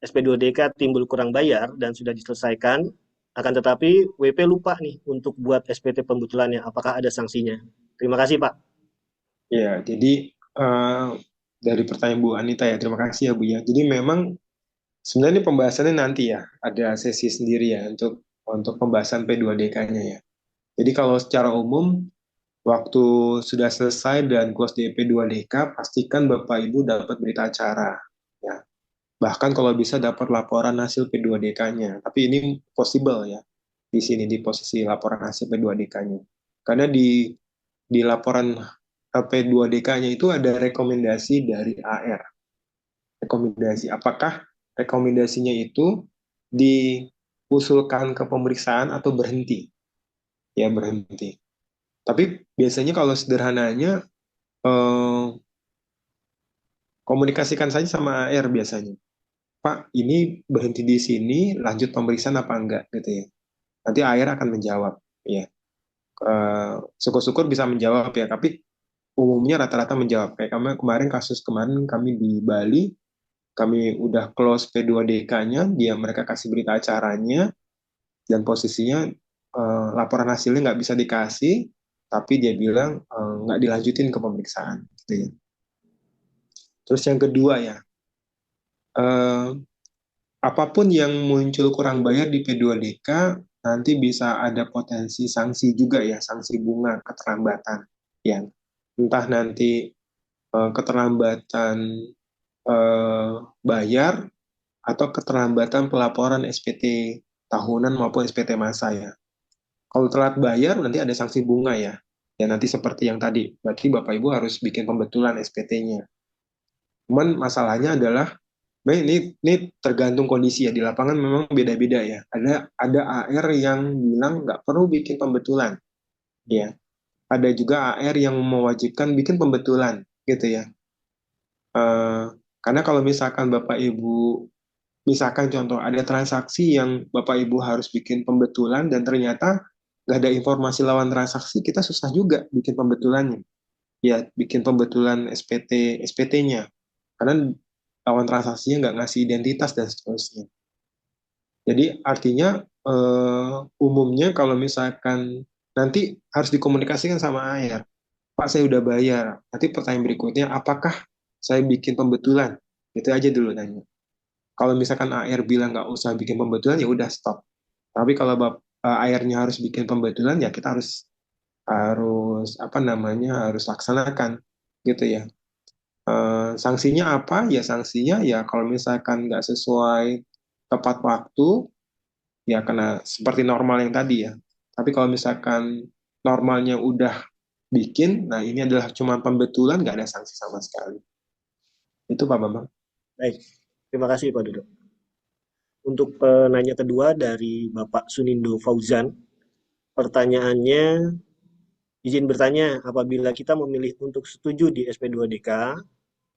SP2DK timbul kurang bayar dan sudah diselesaikan, akan tetapi WP lupa nih untuk buat SPT pembetulannya, apakah ada sanksinya? Terima kasih, Pak. Ya, jadi dari pertanyaan Bu Anita ya, terima kasih ya Bu ya. Jadi memang sebenarnya ini pembahasannya nanti ya, ada sesi sendiri ya untuk pembahasan P2DK-nya ya. Jadi kalau secara umum waktu sudah selesai dan close di P2DK, pastikan Bapak Ibu dapat berita acara ya. Bahkan kalau bisa dapat laporan hasil P2DK-nya. Tapi ini possible ya di sini di posisi laporan hasil P2DK-nya. Karena di laporan P2DK-nya itu ada rekomendasi dari AR. Rekomendasi. Apakah rekomendasinya itu diusulkan ke pemeriksaan atau berhenti? Ya, berhenti. Tapi biasanya kalau sederhananya, eh, komunikasikan saja sama AR biasanya. Pak, ini berhenti di sini, lanjut pemeriksaan apa enggak, gitu ya. Nanti AR akan menjawab, ya. Syukur-syukur bisa menjawab ya, tapi umumnya rata-rata menjawab. Kayak kemarin kasus kemarin kami di Bali, kami udah close P2DK-nya, mereka kasih berita acaranya, dan posisinya laporan hasilnya nggak bisa dikasih, tapi dia bilang nggak dilanjutin ke pemeriksaan. Gitu ya. Terus yang kedua ya, eh, apapun yang muncul kurang bayar di P2DK, nanti bisa ada potensi sanksi juga ya, sanksi bunga keterlambatan. Yang entah nanti keterlambatan bayar atau keterlambatan pelaporan SPT tahunan maupun SPT masa ya. Kalau telat bayar nanti ada sanksi bunga ya. Ya nanti seperti yang tadi, berarti Bapak Ibu harus bikin pembetulan SPT-nya. Cuman masalahnya adalah, ini tergantung kondisi ya, di lapangan memang beda-beda ya. Ada AR yang bilang nggak perlu bikin pembetulan, ya. Ada juga AR yang mewajibkan bikin pembetulan, gitu ya. Eh, karena kalau misalkan Bapak Ibu, misalkan contoh ada transaksi yang Bapak Ibu harus bikin pembetulan dan ternyata nggak ada informasi lawan transaksi, kita susah juga bikin pembetulannya. Ya, bikin pembetulan SPT-nya. Karena lawan transaksinya nggak ngasih identitas dan seterusnya. Jadi artinya umumnya kalau misalkan nanti harus dikomunikasikan sama AR. Pak, saya udah bayar. Nanti pertanyaan berikutnya, apakah saya bikin pembetulan? Itu aja dulu nanya. Kalau misalkan AR bilang nggak usah bikin pembetulan, ya udah stop. Tapi kalau AR-nya harus bikin pembetulan, ya kita harus harus apa namanya harus laksanakan gitu ya. Sanksinya apa? Ya sanksinya ya kalau misalkan nggak sesuai tepat waktu, ya kena seperti normal yang tadi ya. Tapi kalau misalkan normalnya udah bikin, nah ini adalah cuma pembetulan, nggak ada sanksi sama sekali. Itu Pak Bambang. Baik, terima kasih Pak Dodo. Untuk penanya kedua dari Bapak Sunindo Fauzan, pertanyaannya izin bertanya, apabila kita memilih untuk setuju di SP2DK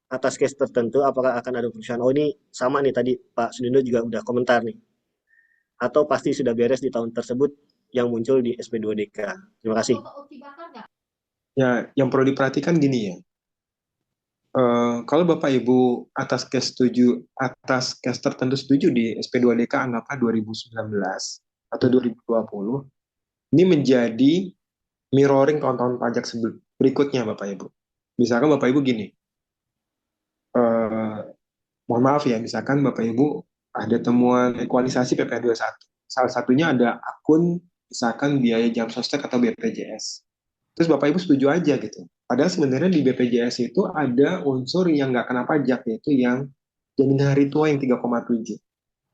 atas case tertentu, apakah akan ada perusahaan? Oh ini sama nih tadi Pak Sunindo juga udah komentar nih. Atau pasti sudah beres di tahun tersebut yang muncul di SP2DK. Terima kasih. Ya, yang perlu diperhatikan gini ya. Kalau Bapak Ibu atas case tertentu setuju di SP2DK anggaplah 2019 atau 2020, ini menjadi mirroring tahun-tahun pajak berikutnya Bapak Ibu. Misalkan Bapak Ibu gini, eh, mohon maaf ya, misalkan Bapak Ibu ada temuan ekualisasi PPh 21. Salah satunya ada akun misalkan biaya jam sostek atau BPJS. Terus Bapak Ibu setuju aja gitu. Padahal sebenarnya di BPJS itu ada unsur yang nggak kena pajak, yaitu yang jaminan hari tua yang 3,7.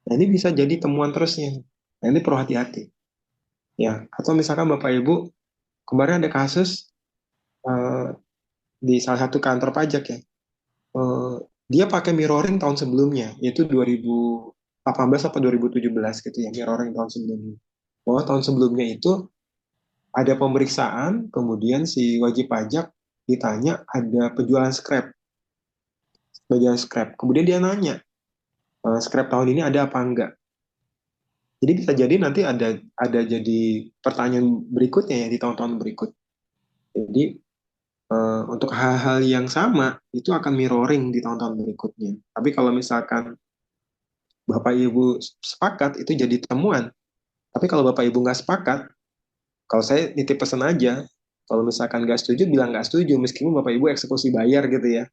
Nah ini bisa jadi temuan terusnya. Nah ini perlu hati-hati. Ya, atau misalkan Bapak Ibu kemarin ada kasus eh, di salah satu kantor pajak ya. Eh, dia pakai mirroring tahun sebelumnya, yaitu 2018 atau 2017 gitu ya, mirroring tahun sebelumnya. Bahwa tahun sebelumnya itu ada pemeriksaan, kemudian si wajib pajak ditanya ada penjualan scrap. Kemudian dia nanya, scrap tahun ini ada apa enggak? Jadi bisa jadi nanti ada jadi pertanyaan berikutnya ya di tahun-tahun berikut. Jadi untuk hal-hal yang sama itu akan mirroring di tahun-tahun berikutnya. Tapi kalau misalkan Bapak Ibu sepakat itu jadi temuan. Tapi kalau Bapak Ibu nggak sepakat, kalau saya nitip pesan aja, kalau misalkan nggak setuju bilang nggak setuju, meskipun Bapak Ibu eksekusi bayar gitu ya.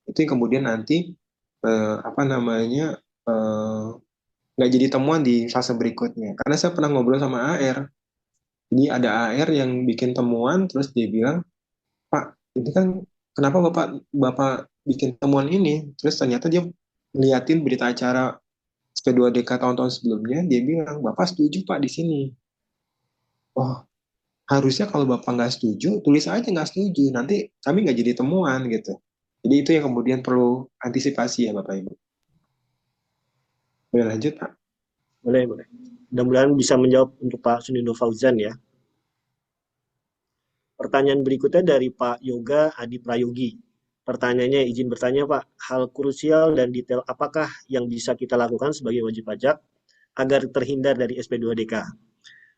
Itu yang kemudian nanti apa namanya eh, nggak jadi temuan di fase berikutnya. Karena saya pernah ngobrol sama AR, jadi ada AR yang bikin temuan, terus dia bilang, Pak, ini kan kenapa Bapak Bapak bikin temuan ini? Terus ternyata dia liatin berita acara SP2DK tahun-tahun sebelumnya, dia bilang, Bapak setuju Pak di sini. Oh, harusnya kalau Bapak nggak setuju, tulis aja nggak setuju. Nanti kami nggak jadi temuan gitu. Jadi itu yang kemudian perlu antisipasi ya Bapak Ibu. Boleh lanjut Pak? Boleh, boleh. Mudah-mudahan bisa menjawab untuk Pak Sunindo Fauzan ya. Pertanyaan berikutnya dari Pak Yoga Adi Prayogi. Pertanyaannya izin bertanya Pak, hal krusial dan detail apakah yang bisa kita lakukan sebagai wajib pajak agar terhindar dari SP2DK?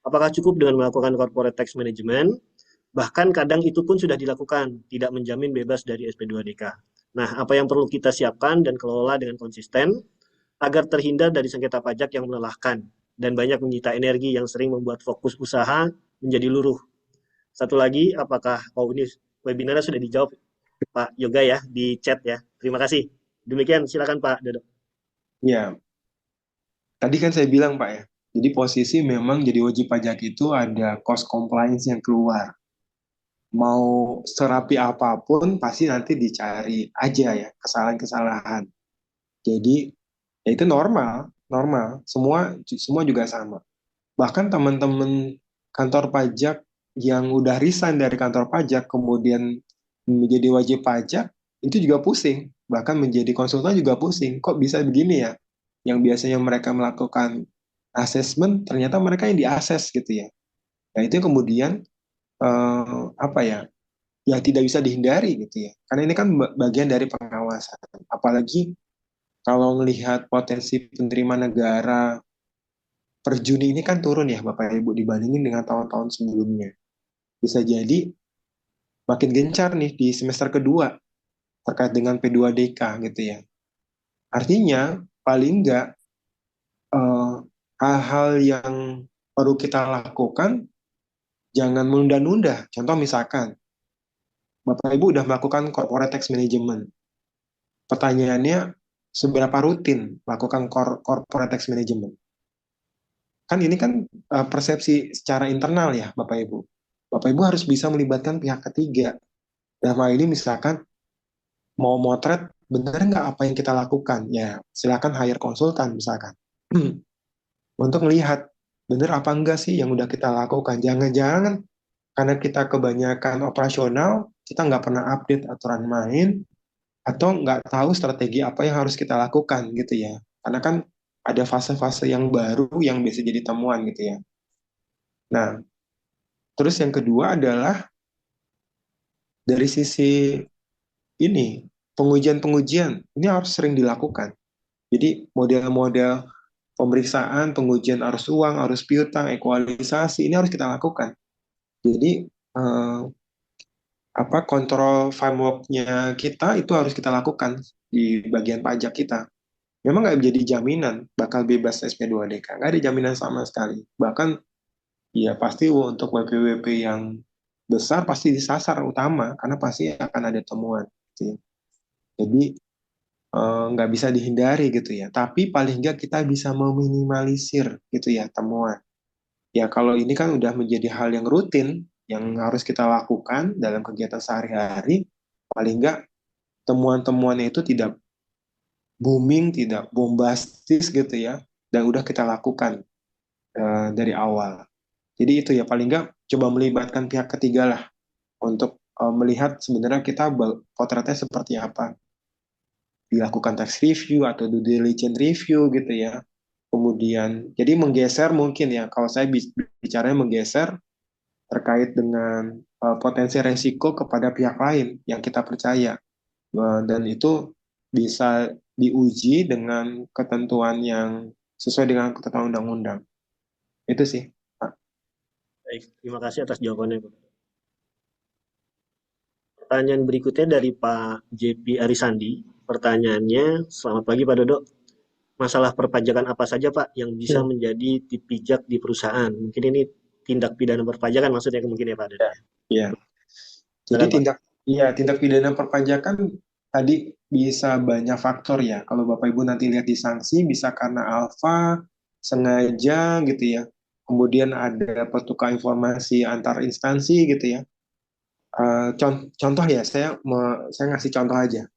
Apakah cukup dengan melakukan corporate tax management? Bahkan kadang itu pun sudah dilakukan, tidak menjamin bebas dari SP2DK. Nah, apa yang perlu kita siapkan dan kelola dengan konsisten agar terhindar dari sengketa pajak yang melelahkan dan banyak menyita energi yang sering membuat fokus usaha menjadi luruh. Satu lagi, apakah ini webinarnya sudah dijawab Pak Yoga ya di chat ya. Terima kasih. Demikian, silakan Pak Dodo. Ya, tadi kan saya bilang Pak ya, jadi posisi memang jadi wajib pajak itu ada cost compliance yang keluar. Mau serapi apapun pasti nanti dicari aja ya kesalahan-kesalahan. Jadi ya itu normal, normal. Semua semua juga sama. Bahkan teman-teman kantor pajak yang udah resign dari kantor pajak kemudian menjadi wajib pajak itu juga pusing. Bahkan menjadi konsultan juga pusing. Kok bisa begini ya? Yang biasanya mereka melakukan assessment ternyata mereka yang di-assess gitu ya. Nah, itu yang kemudian apa ya? Ya tidak bisa dihindari gitu ya. Karena ini kan bagian dari pengawasan. Apalagi kalau melihat potensi penerimaan negara per Juni ini kan turun ya Bapak Ibu dibandingin dengan tahun-tahun sebelumnya. Bisa jadi makin gencar nih di semester kedua terkait dengan P2DK gitu ya. Artinya paling enggak eh, hal-hal yang perlu kita lakukan jangan menunda-nunda. Contoh misalkan Bapak Ibu udah melakukan corporate tax management. Pertanyaannya seberapa rutin melakukan corporate tax management? Kan ini kan persepsi secara internal ya Bapak Ibu. Bapak Ibu harus bisa melibatkan pihak ketiga. Dalam hal ini misalkan mau motret benar nggak apa yang kita lakukan? Ya silakan hire konsultan misalkan untuk melihat. bener apa enggak sih yang udah kita lakukan. Jangan-jangan karena kita kebanyakan operasional, kita nggak pernah update aturan main, atau nggak tahu strategi apa yang harus kita lakukan gitu ya. Karena kan ada fase-fase yang baru yang bisa jadi temuan gitu ya. Nah, terus yang kedua adalah dari sisi ini, pengujian-pengujian, ini harus sering dilakukan. Jadi model-model pemeriksaan, pengujian arus uang, arus piutang, ekualisasi, ini harus kita lakukan. Jadi kontrol framework-nya kita itu harus kita lakukan di bagian pajak kita. Memang nggak jadi jaminan bakal bebas SP2DK, nggak ada jaminan sama sekali. Bahkan ya pasti untuk WP-WP yang besar pasti disasar utama karena pasti akan ada temuan. Gitu ya. Jadi nggak bisa dihindari gitu ya. Tapi paling nggak kita bisa meminimalisir gitu ya temuan. Ya kalau ini kan udah menjadi hal yang rutin yang harus kita lakukan dalam kegiatan sehari-hari, paling nggak temuan-temuannya itu tidak booming, tidak bombastis gitu ya, dan udah kita lakukan dari awal. Jadi itu ya paling nggak coba melibatkan pihak ketiga lah untuk melihat sebenarnya kita potretnya seperti apa. Dilakukan tax review atau due diligence review gitu ya. Kemudian jadi menggeser mungkin ya kalau saya bicaranya menggeser terkait dengan potensi resiko kepada pihak lain yang kita percaya. Dan itu bisa diuji dengan ketentuan yang sesuai dengan ketentuan undang-undang. Itu sih, Pak. Baik, terima kasih atas jawabannya, Pak. Pertanyaan berikutnya dari Pak JP Arisandi. Pertanyaannya, selamat pagi Pak Dodo. Masalah perpajakan apa saja Pak yang bisa Hmm, menjadi pijak di perusahaan? Mungkin ini tindak pidana perpajakan maksudnya mungkin ya Pak Dodo. ya. Ya. Jadi Silakan Pak. tindak pidana perpajakan tadi bisa banyak faktor ya. Kalau Bapak Ibu nanti lihat di sanksi bisa karena alfa, sengaja gitu ya. Kemudian ada pertukar informasi antar instansi gitu ya. Contoh ya, saya ngasih contoh aja.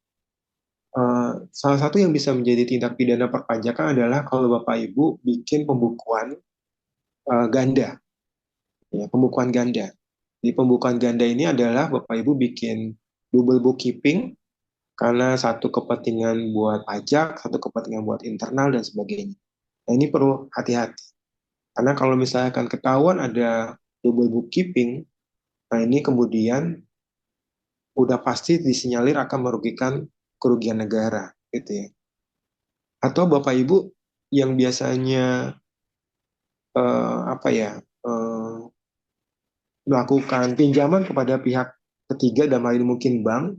Salah satu yang bisa menjadi tindak pidana perpajakan adalah kalau Bapak Ibu bikin pembukuan ganda, ya, pembukuan ganda. Di pembukuan ganda ini adalah Bapak Ibu bikin double bookkeeping karena satu kepentingan buat pajak, satu kepentingan buat internal dan sebagainya. Nah, ini perlu hati-hati. Karena kalau misalkan ketahuan ada double bookkeeping, nah ini kemudian udah pasti disinyalir akan merugikan kerugian negara, gitu ya. Atau Bapak Ibu yang biasanya apa ya melakukan pinjaman kepada pihak ketiga dalam hal ini mungkin bank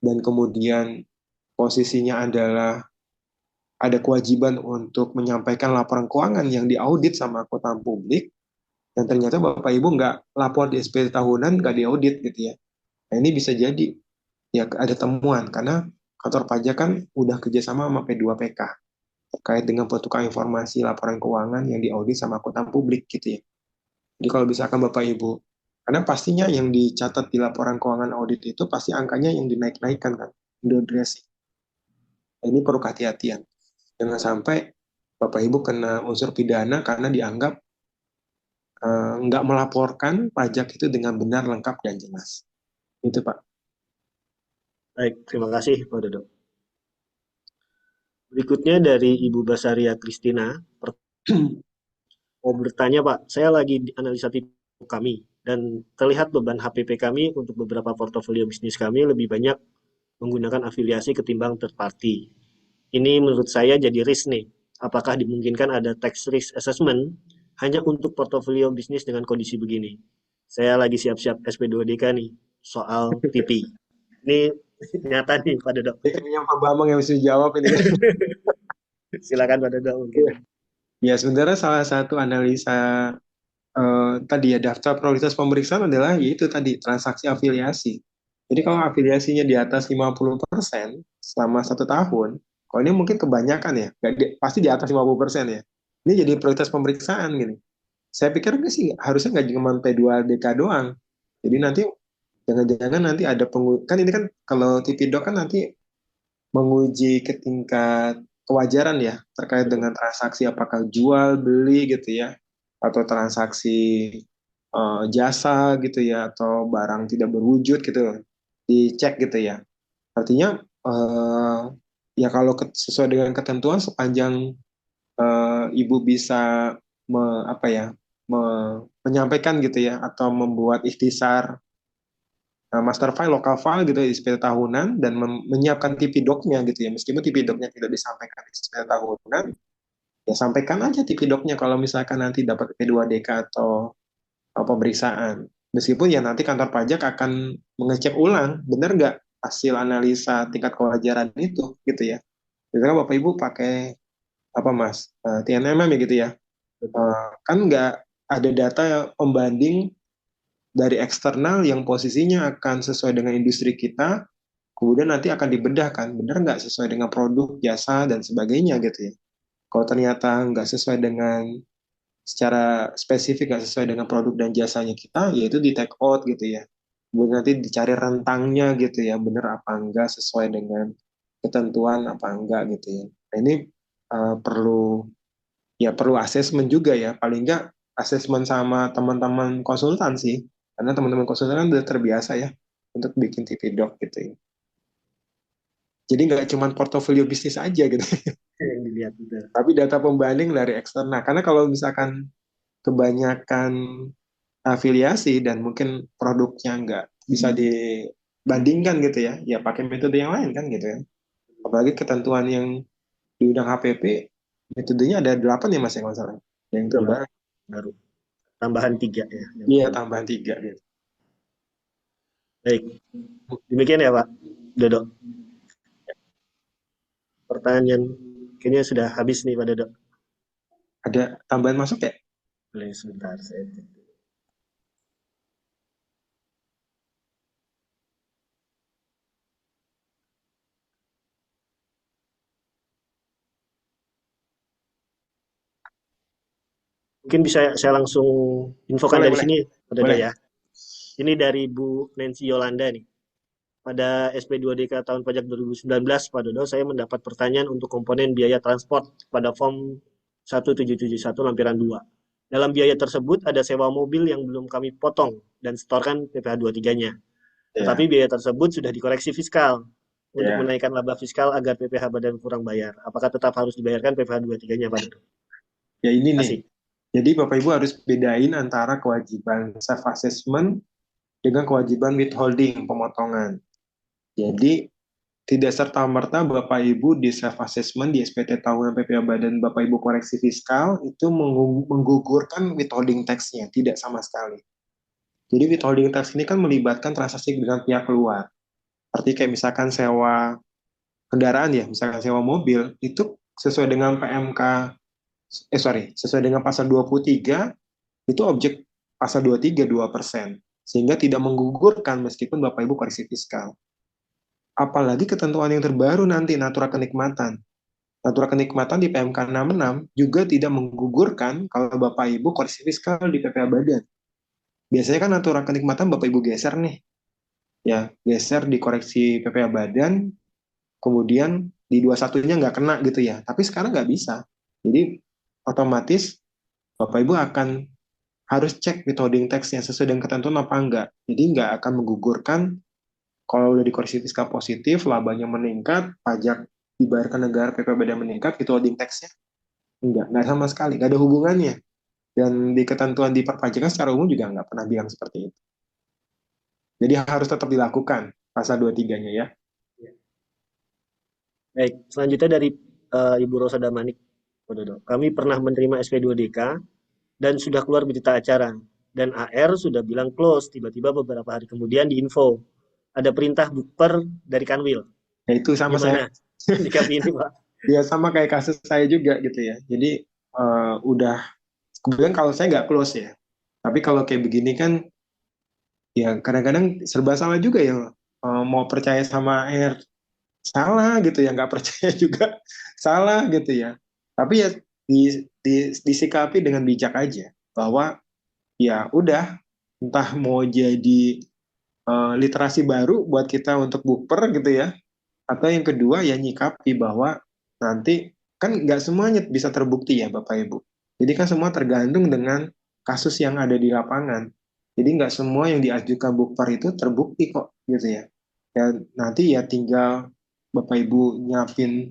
dan kemudian posisinya adalah ada kewajiban untuk menyampaikan laporan keuangan yang diaudit sama akuntan publik dan ternyata Bapak Ibu nggak lapor di SP tahunan nggak diaudit gitu ya. Nah ini bisa jadi ya ada temuan karena kantor pajak kan udah kerjasama sama P2PK terkait dengan pertukaran informasi laporan keuangan yang diaudit sama akuntan publik gitu ya. Jadi kalau misalkan Bapak Ibu, karena pastinya yang dicatat di laporan keuangan audit itu pasti angkanya yang dinaik-naikkan kan, dressing. Ini perlu kehati-hatian. Jangan sampai Bapak Ibu kena unsur pidana karena dianggap nggak melaporkan pajak itu dengan benar, lengkap, dan jelas. Itu Pak. Baik, terima kasih Pak Dodo. Berikutnya dari Ibu Basaria Kristina. Mau bertanya Pak, saya lagi di analisa tipe kami dan terlihat beban HPP kami untuk beberapa portofolio bisnis kami lebih banyak menggunakan afiliasi ketimbang third party. Ini menurut saya jadi risk nih. Apakah dimungkinkan ada tax risk assessment hanya untuk portofolio bisnis dengan kondisi begini? Saya lagi siap-siap SP2DK nih soal TP. Ini nyata nih Pak Dodo. Ini kayaknya Pak Bambang yang bisa jawab ini kan. Silakan Pak Dodo mungkin. Ya sebenarnya salah satu analisa tadi ya daftar prioritas pemeriksaan adalah yaitu tadi transaksi afiliasi. Jadi kalau afiliasinya di atas 50% selama 1 tahun, kalau ini mungkin kebanyakan ya, pasti di atas 50% ya. Ini jadi prioritas pemeriksaan gini. Saya pikir nggak sih harusnya nggak cuma P2DK doang. Jadi nanti jangan-jangan nanti ada kan ini kan kalau TP Doc kan nanti menguji ke tingkat kewajaran ya terkait dengan transaksi apakah jual beli gitu ya atau transaksi jasa gitu ya, atau barang tidak berwujud gitu, dicek gitu ya. Artinya ya kalau sesuai dengan ketentuan sepanjang ibu bisa apa ya, menyampaikan gitu ya, atau membuat ikhtisar master file, local file gitu ya, di SPT tahunan, dan menyiapkan TP doc-nya gitu ya. Meskipun TP doc-nya tidak disampaikan di SPT tahunan, ya sampaikan aja TP doc-nya kalau misalkan nanti dapat P2DK atau pemeriksaan. Meskipun ya nanti kantor pajak akan mengecek ulang, benar nggak hasil analisa tingkat kewajaran itu gitu ya. Misalkan Bapak Ibu pakai apa Mas, TNMM ya gitu ya. Kan nggak ada data pembanding dari eksternal yang posisinya akan sesuai dengan industri kita, kemudian nanti akan dibedah kan, benar nggak sesuai dengan produk, jasa, dan sebagainya gitu ya. Kalau ternyata nggak sesuai dengan secara spesifik, nggak sesuai dengan produk dan jasanya kita, yaitu di take out gitu ya. Kemudian nanti dicari rentangnya gitu ya, benar apa enggak, sesuai dengan ketentuan apa enggak gitu ya. Nah, ini perlu ya perlu asesmen juga ya, paling enggak asesmen sama teman-teman konsultan sih, karena teman-teman konsultan kan udah terbiasa ya untuk bikin TV doc gitu ya. Jadi nggak cuma portofolio bisnis aja gitu, Yang dilihat betul. tapi data pembanding dari eksternal. Karena kalau misalkan kebanyakan afiliasi dan mungkin produknya nggak bisa dibandingkan gitu ya, ya pakai metode yang lain kan gitu ya. Apalagi ketentuan yang di Undang HPP, metodenya ada 8 ya Mas ya, kalau salah. Yang Betul, Pak. terbaru. Baru tambahan 3 ya. Iya, tambahan 3 gitu. Baik, demikian ya Pak Dodo. Pertanyaan kayaknya sudah habis nih Pak Dodo. Ada tambahan masuk ya? Boleh sebentar saya cek. Mungkin bisa saya langsung infokan Boleh, dari boleh. sini Pak Dodo Boleh. ya. Ini dari Bu Nancy Yolanda nih. Pada SP2DK tahun pajak 2019, Pak Dodo, saya mendapat pertanyaan untuk komponen biaya transport pada form 1771 lampiran 2. Dalam biaya tersebut ada sewa mobil yang belum kami potong dan setorkan PPh 23-nya. Tetapi Ya, biaya tersebut sudah dikoreksi fiskal untuk ya. menaikkan laba fiskal agar PPh badan kurang bayar. Apakah tetap harus dibayarkan PPh 23-nya, Pak Dodo? Ya ini Terima nih. kasih. Jadi Bapak Ibu harus bedain antara kewajiban self assessment dengan kewajiban withholding, pemotongan. Jadi tidak serta-merta Bapak Ibu di self assessment di SPT tahunan PPh Badan Bapak Ibu koreksi fiskal itu menggugurkan withholding tax-nya, tidak sama sekali. Jadi withholding tax ini kan melibatkan transaksi dengan pihak luar. Arti kayak misalkan sewa kendaraan ya, misalkan sewa mobil, itu sesuai dengan PMK, sesuai dengan pasal 23, itu objek pasal 23 2%. Sehingga tidak menggugurkan meskipun Bapak Ibu koreksi fiskal. Apalagi ketentuan yang terbaru nanti, natura kenikmatan. Natura kenikmatan di PMK 66 juga tidak menggugurkan kalau Bapak Ibu koreksi fiskal di PPh Badan. Biasanya kan natura kenikmatan Bapak Ibu geser nih, ya geser dikoreksi PPh Badan, kemudian di 21-nya nggak kena gitu ya. Tapi sekarang nggak bisa. Jadi otomatis Bapak Ibu akan harus cek withholding tax-nya sesuai dengan ketentuan apa enggak. Jadi nggak akan menggugurkan kalau udah dikoreksi fiskal positif, labanya meningkat, pajak dibayarkan negara, PPh Badan meningkat, withholding tax-nya nggak sama sekali, nggak ada hubungannya. Dan di ketentuan di perpajakan secara umum juga nggak pernah bilang seperti itu. Jadi harus tetap dilakukan pasal 23-nya ya. Baik, selanjutnya dari Ibu Rosa Damanik, Pak Dodo. Kami pernah menerima SP2DK dan sudah keluar berita acara. Dan AR sudah bilang close, tiba-tiba beberapa hari kemudian diinfo. Ada perintah bukper dari Kanwil. Nah, itu sama saya. Gimana menyikapi ini, Pak? Ya sama kayak kasus saya juga gitu ya. Jadi udah, kemudian kalau saya nggak close ya. Tapi kalau kayak begini kan, ya kadang-kadang serba salah juga ya. Mau percaya sama air salah gitu ya, nggak percaya juga salah gitu ya. Tapi ya disikapi dengan bijak aja bahwa ya udah, entah mau jadi literasi baru buat kita untuk bukper gitu ya, atau yang kedua ya nyikapi bahwa nanti kan nggak semuanya bisa terbukti ya Bapak Ibu. Jadi kan semua tergantung dengan kasus yang ada di lapangan. Jadi nggak semua yang diajukan bukper itu terbukti kok gitu ya. Dan nanti ya tinggal Bapak Ibu nyiapin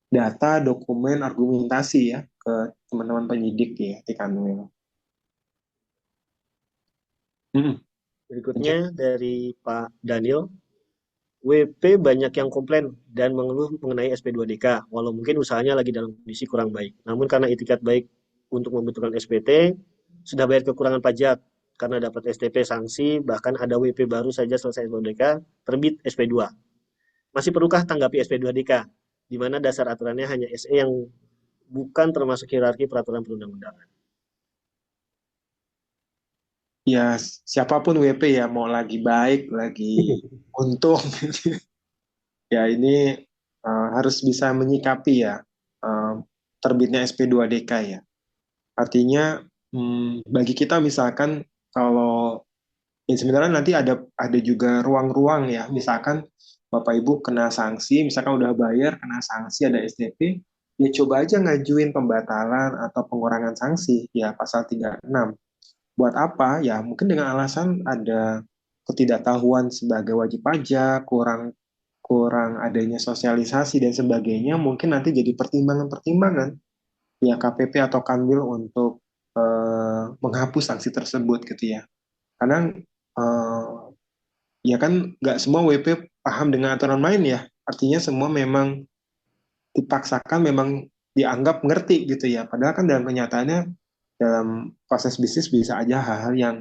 data, dokumen, argumentasi ya ke teman-teman penyidik ya di Kanwil. Berikutnya Lanjut. dari Pak Daniel, WP banyak yang komplain dan mengeluh mengenai SP2DK, walau mungkin usahanya lagi dalam kondisi kurang baik. Namun karena itikat baik untuk membutuhkan SPT, sudah bayar kekurangan pajak karena dapat STP sanksi, bahkan ada WP baru saja selesai SP2DK, terbit SP2. Masih perlukah tanggapi SP2DK, di mana dasar aturannya hanya SE yang bukan termasuk hierarki peraturan perundang-undangan? Ya siapapun WP ya mau lagi baik, lagi untung ya ini harus bisa menyikapi ya eh, terbitnya SP2DK ya. Artinya bagi kita misalkan kalau ya sebenarnya nanti ada juga ruang-ruang ya. Misalkan Bapak Ibu kena sanksi, misalkan udah bayar kena sanksi ada STP, ya coba aja ngajuin pembatalan atau pengurangan sanksi ya pasal 36. Buat apa? Ya mungkin dengan alasan ada ketidaktahuan sebagai wajib pajak, kurang kurang adanya sosialisasi dan sebagainya, mungkin nanti jadi pertimbangan-pertimbangan ya KPP atau Kanwil untuk menghapus sanksi tersebut gitu ya. Karena eh, ya kan nggak semua WP paham dengan aturan main ya. Artinya semua memang dipaksakan memang dianggap ngerti gitu ya. Padahal kan dalam kenyataannya dalam proses bisnis bisa aja hal-hal yang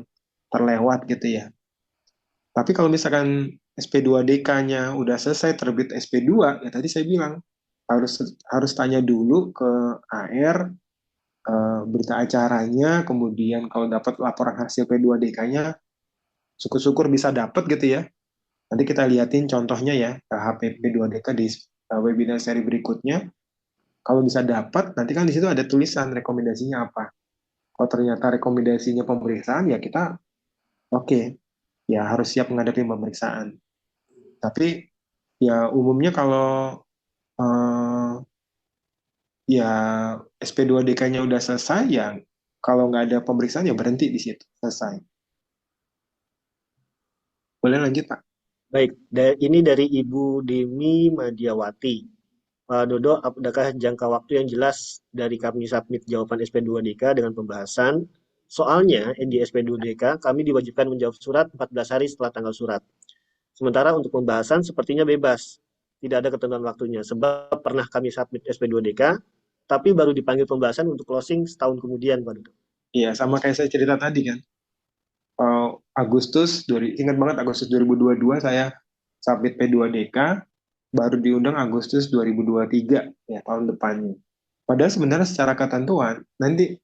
terlewat gitu ya. Tapi kalau misalkan SP2DK-nya udah selesai terbit SP2, ya tadi saya bilang harus harus tanya dulu ke AR berita acaranya, kemudian kalau dapat laporan hasil P2DK-nya, syukur-syukur bisa dapat gitu ya. Nanti kita liatin contohnya ya, HPP 2DK di webinar seri berikutnya. Kalau bisa dapat, nanti kan di situ ada tulisan rekomendasinya apa. Kalau ternyata rekomendasinya pemeriksaan, ya kita oke, okay, ya harus siap menghadapi pemeriksaan. Tapi ya umumnya kalau eh, ya SP2DK-nya udah selesai, ya kalau nggak ada pemeriksaan ya berhenti di situ, selesai. Boleh lanjut, Pak? Baik, ini dari Ibu Demi Madiawati. Pak Dodo, adakah jangka waktu yang jelas dari kami submit jawaban SP2DK dengan pembahasan? Soalnya di SP2DK kami diwajibkan menjawab surat 14 hari setelah tanggal surat. Sementara untuk pembahasan sepertinya bebas. Tidak ada ketentuan waktunya. Sebab pernah kami submit SP2DK, tapi baru dipanggil pembahasan untuk closing setahun kemudian, Pak Dodo. Iya, sama kayak saya cerita tadi kan. Ingat banget Agustus 2022 saya submit P2DK, baru diundang Agustus 2023 ya tahun depannya. Padahal sebenarnya secara ketentuan nanti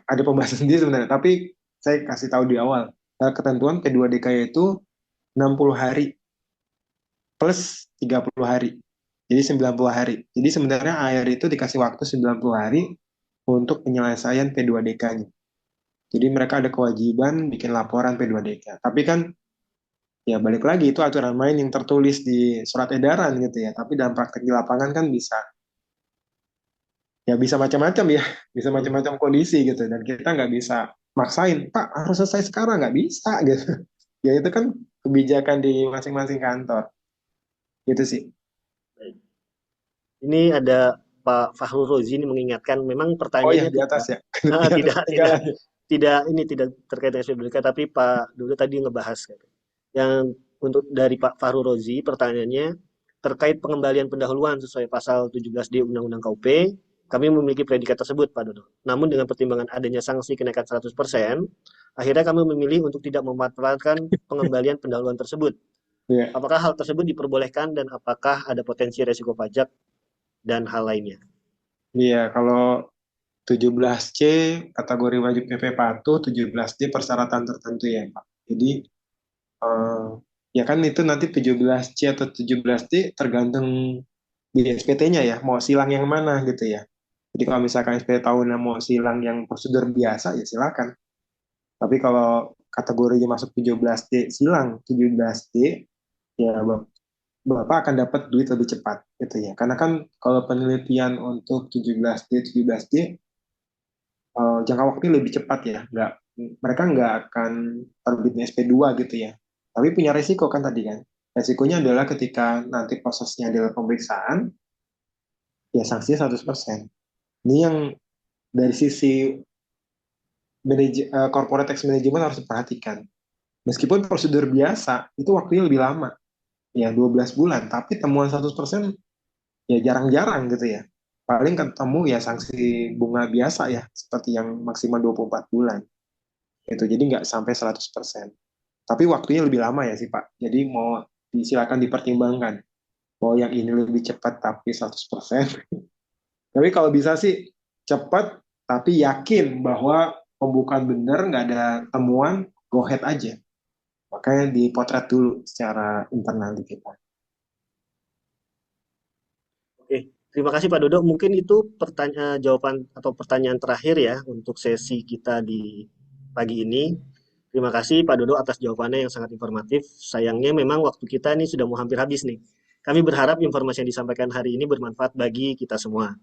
ada pembahasan sendiri sebenarnya, tapi saya kasih tahu di awal. Ketentuan P2DK itu 60 hari plus 30 hari. Jadi 90 hari. Jadi sebenarnya AR itu dikasih waktu 90 hari untuk penyelesaian P2DK-nya. Jadi mereka ada kewajiban bikin laporan P2DK. Tapi kan ya balik lagi itu aturan main yang tertulis di surat edaran gitu ya. Tapi dalam praktek di lapangan kan bisa ya bisa macam-macam ya, bisa macam-macam kondisi gitu. Dan kita nggak bisa maksain, Pak harus selesai sekarang nggak bisa gitu. Ya itu kan kebijakan di masing-masing kantor. Gitu sih. Ini ada Pak Fahru Rozi ini mengingatkan, memang Oh ya pertanyaannya di atas tidak ya. Di atas tidak tidak ketinggalan. tidak ini tidak terkait dengan SPBK, tapi Pak dulu tadi ngebahas kan. Yang untuk dari Pak Fahru Rozi pertanyaannya terkait pengembalian pendahuluan sesuai pasal 17D Undang-Undang KUP, kami memiliki predikat tersebut Pak Dodo. Namun dengan pertimbangan adanya sanksi kenaikan 100%, akhirnya kami memilih untuk tidak memanfaatkan pengembalian pendahuluan tersebut. Iya. Apakah hal tersebut diperbolehkan dan apakah ada potensi resiko pajak dan hal lainnya? Iya, kalau 17C kategori wajib PP patuh, 17D persyaratan tertentu ya, Pak. Jadi eh, ya kan itu nanti 17C atau 17D tergantung di SPT-nya ya, mau silang yang mana gitu ya. Jadi kalau misalkan SPT tahunan mau silang yang prosedur biasa ya silakan. Tapi kalau kategorinya masuk 17D silang 17D ya Bapak akan dapat duit lebih cepat gitu ya. Karena kan kalau penelitian untuk 17D jangka waktu lebih cepat ya, mereka nggak akan terbitnya SP2 gitu ya. Tapi punya resiko kan tadi kan. Resikonya adalah ketika nanti prosesnya adalah pemeriksaan, ya sanksinya 100%. Ini yang dari sisi corporate tax management harus diperhatikan. Meskipun prosedur biasa, itu waktunya lebih lama, ya 12 bulan, tapi temuan 100% ya jarang-jarang gitu ya. Paling ketemu ya sanksi bunga biasa ya, seperti yang maksimal 24 bulan. Itu jadi nggak sampai 100%. Tapi waktunya lebih lama ya sih Pak. Jadi mau silakan dipertimbangkan. Mau yang ini lebih cepat tapi 100%. Tapi kalau bisa sih cepat tapi yakin bahwa pembukaan benar, nggak ada temuan, go ahead aja. Makanya dipotret dulu secara internal di kita. Oke, terima kasih Pak Dodo. Mungkin itu jawaban atau pertanyaan terakhir ya untuk sesi kita di pagi ini. Terima kasih Pak Dodo atas jawabannya yang sangat informatif. Sayangnya memang waktu kita ini sudah mau hampir habis nih. Kami berharap informasi yang disampaikan hari ini bermanfaat bagi kita semua.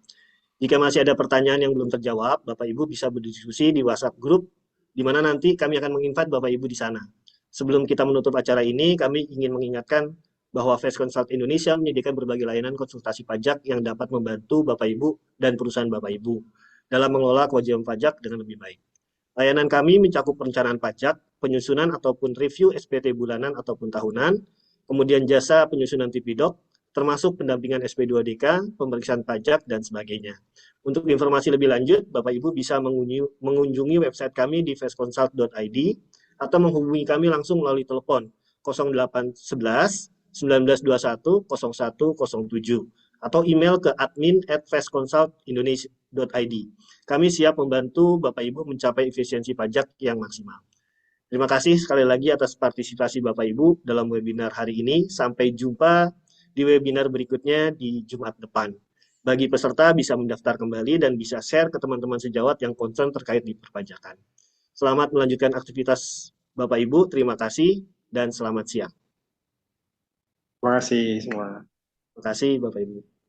Jika masih ada pertanyaan yang belum terjawab, Bapak Ibu bisa berdiskusi di WhatsApp grup, di mana nanti kami akan menginvite Bapak Ibu di sana. Sebelum kita menutup acara ini, kami ingin mengingatkan bahwa Fast Consult Indonesia menyediakan berbagai layanan konsultasi pajak yang dapat membantu Bapak Ibu dan perusahaan Bapak Ibu dalam mengelola kewajiban pajak dengan lebih baik. Layanan kami mencakup perencanaan pajak, penyusunan ataupun review SPT bulanan ataupun tahunan, kemudian jasa penyusunan TPDoc, termasuk pendampingan SP2DK, pemeriksaan pajak, dan sebagainya. Untuk informasi lebih lanjut, Bapak Ibu bisa mengunjungi website kami di fastconsult.id atau menghubungi kami langsung melalui telepon 0811 1921 0107 atau email ke admin@fastconsultindonesia.id. Kami siap membantu Bapak Ibu mencapai efisiensi pajak yang maksimal. Terima kasih sekali lagi atas partisipasi Bapak Ibu dalam webinar hari ini. Sampai jumpa di webinar berikutnya di Jumat depan. Bagi peserta bisa mendaftar kembali dan bisa share ke teman-teman sejawat yang concern terkait di perpajakan. Selamat melanjutkan aktivitas Bapak Ibu. Terima kasih dan selamat siang. Terima kasih semua. Terima kasih Bapak Ibu.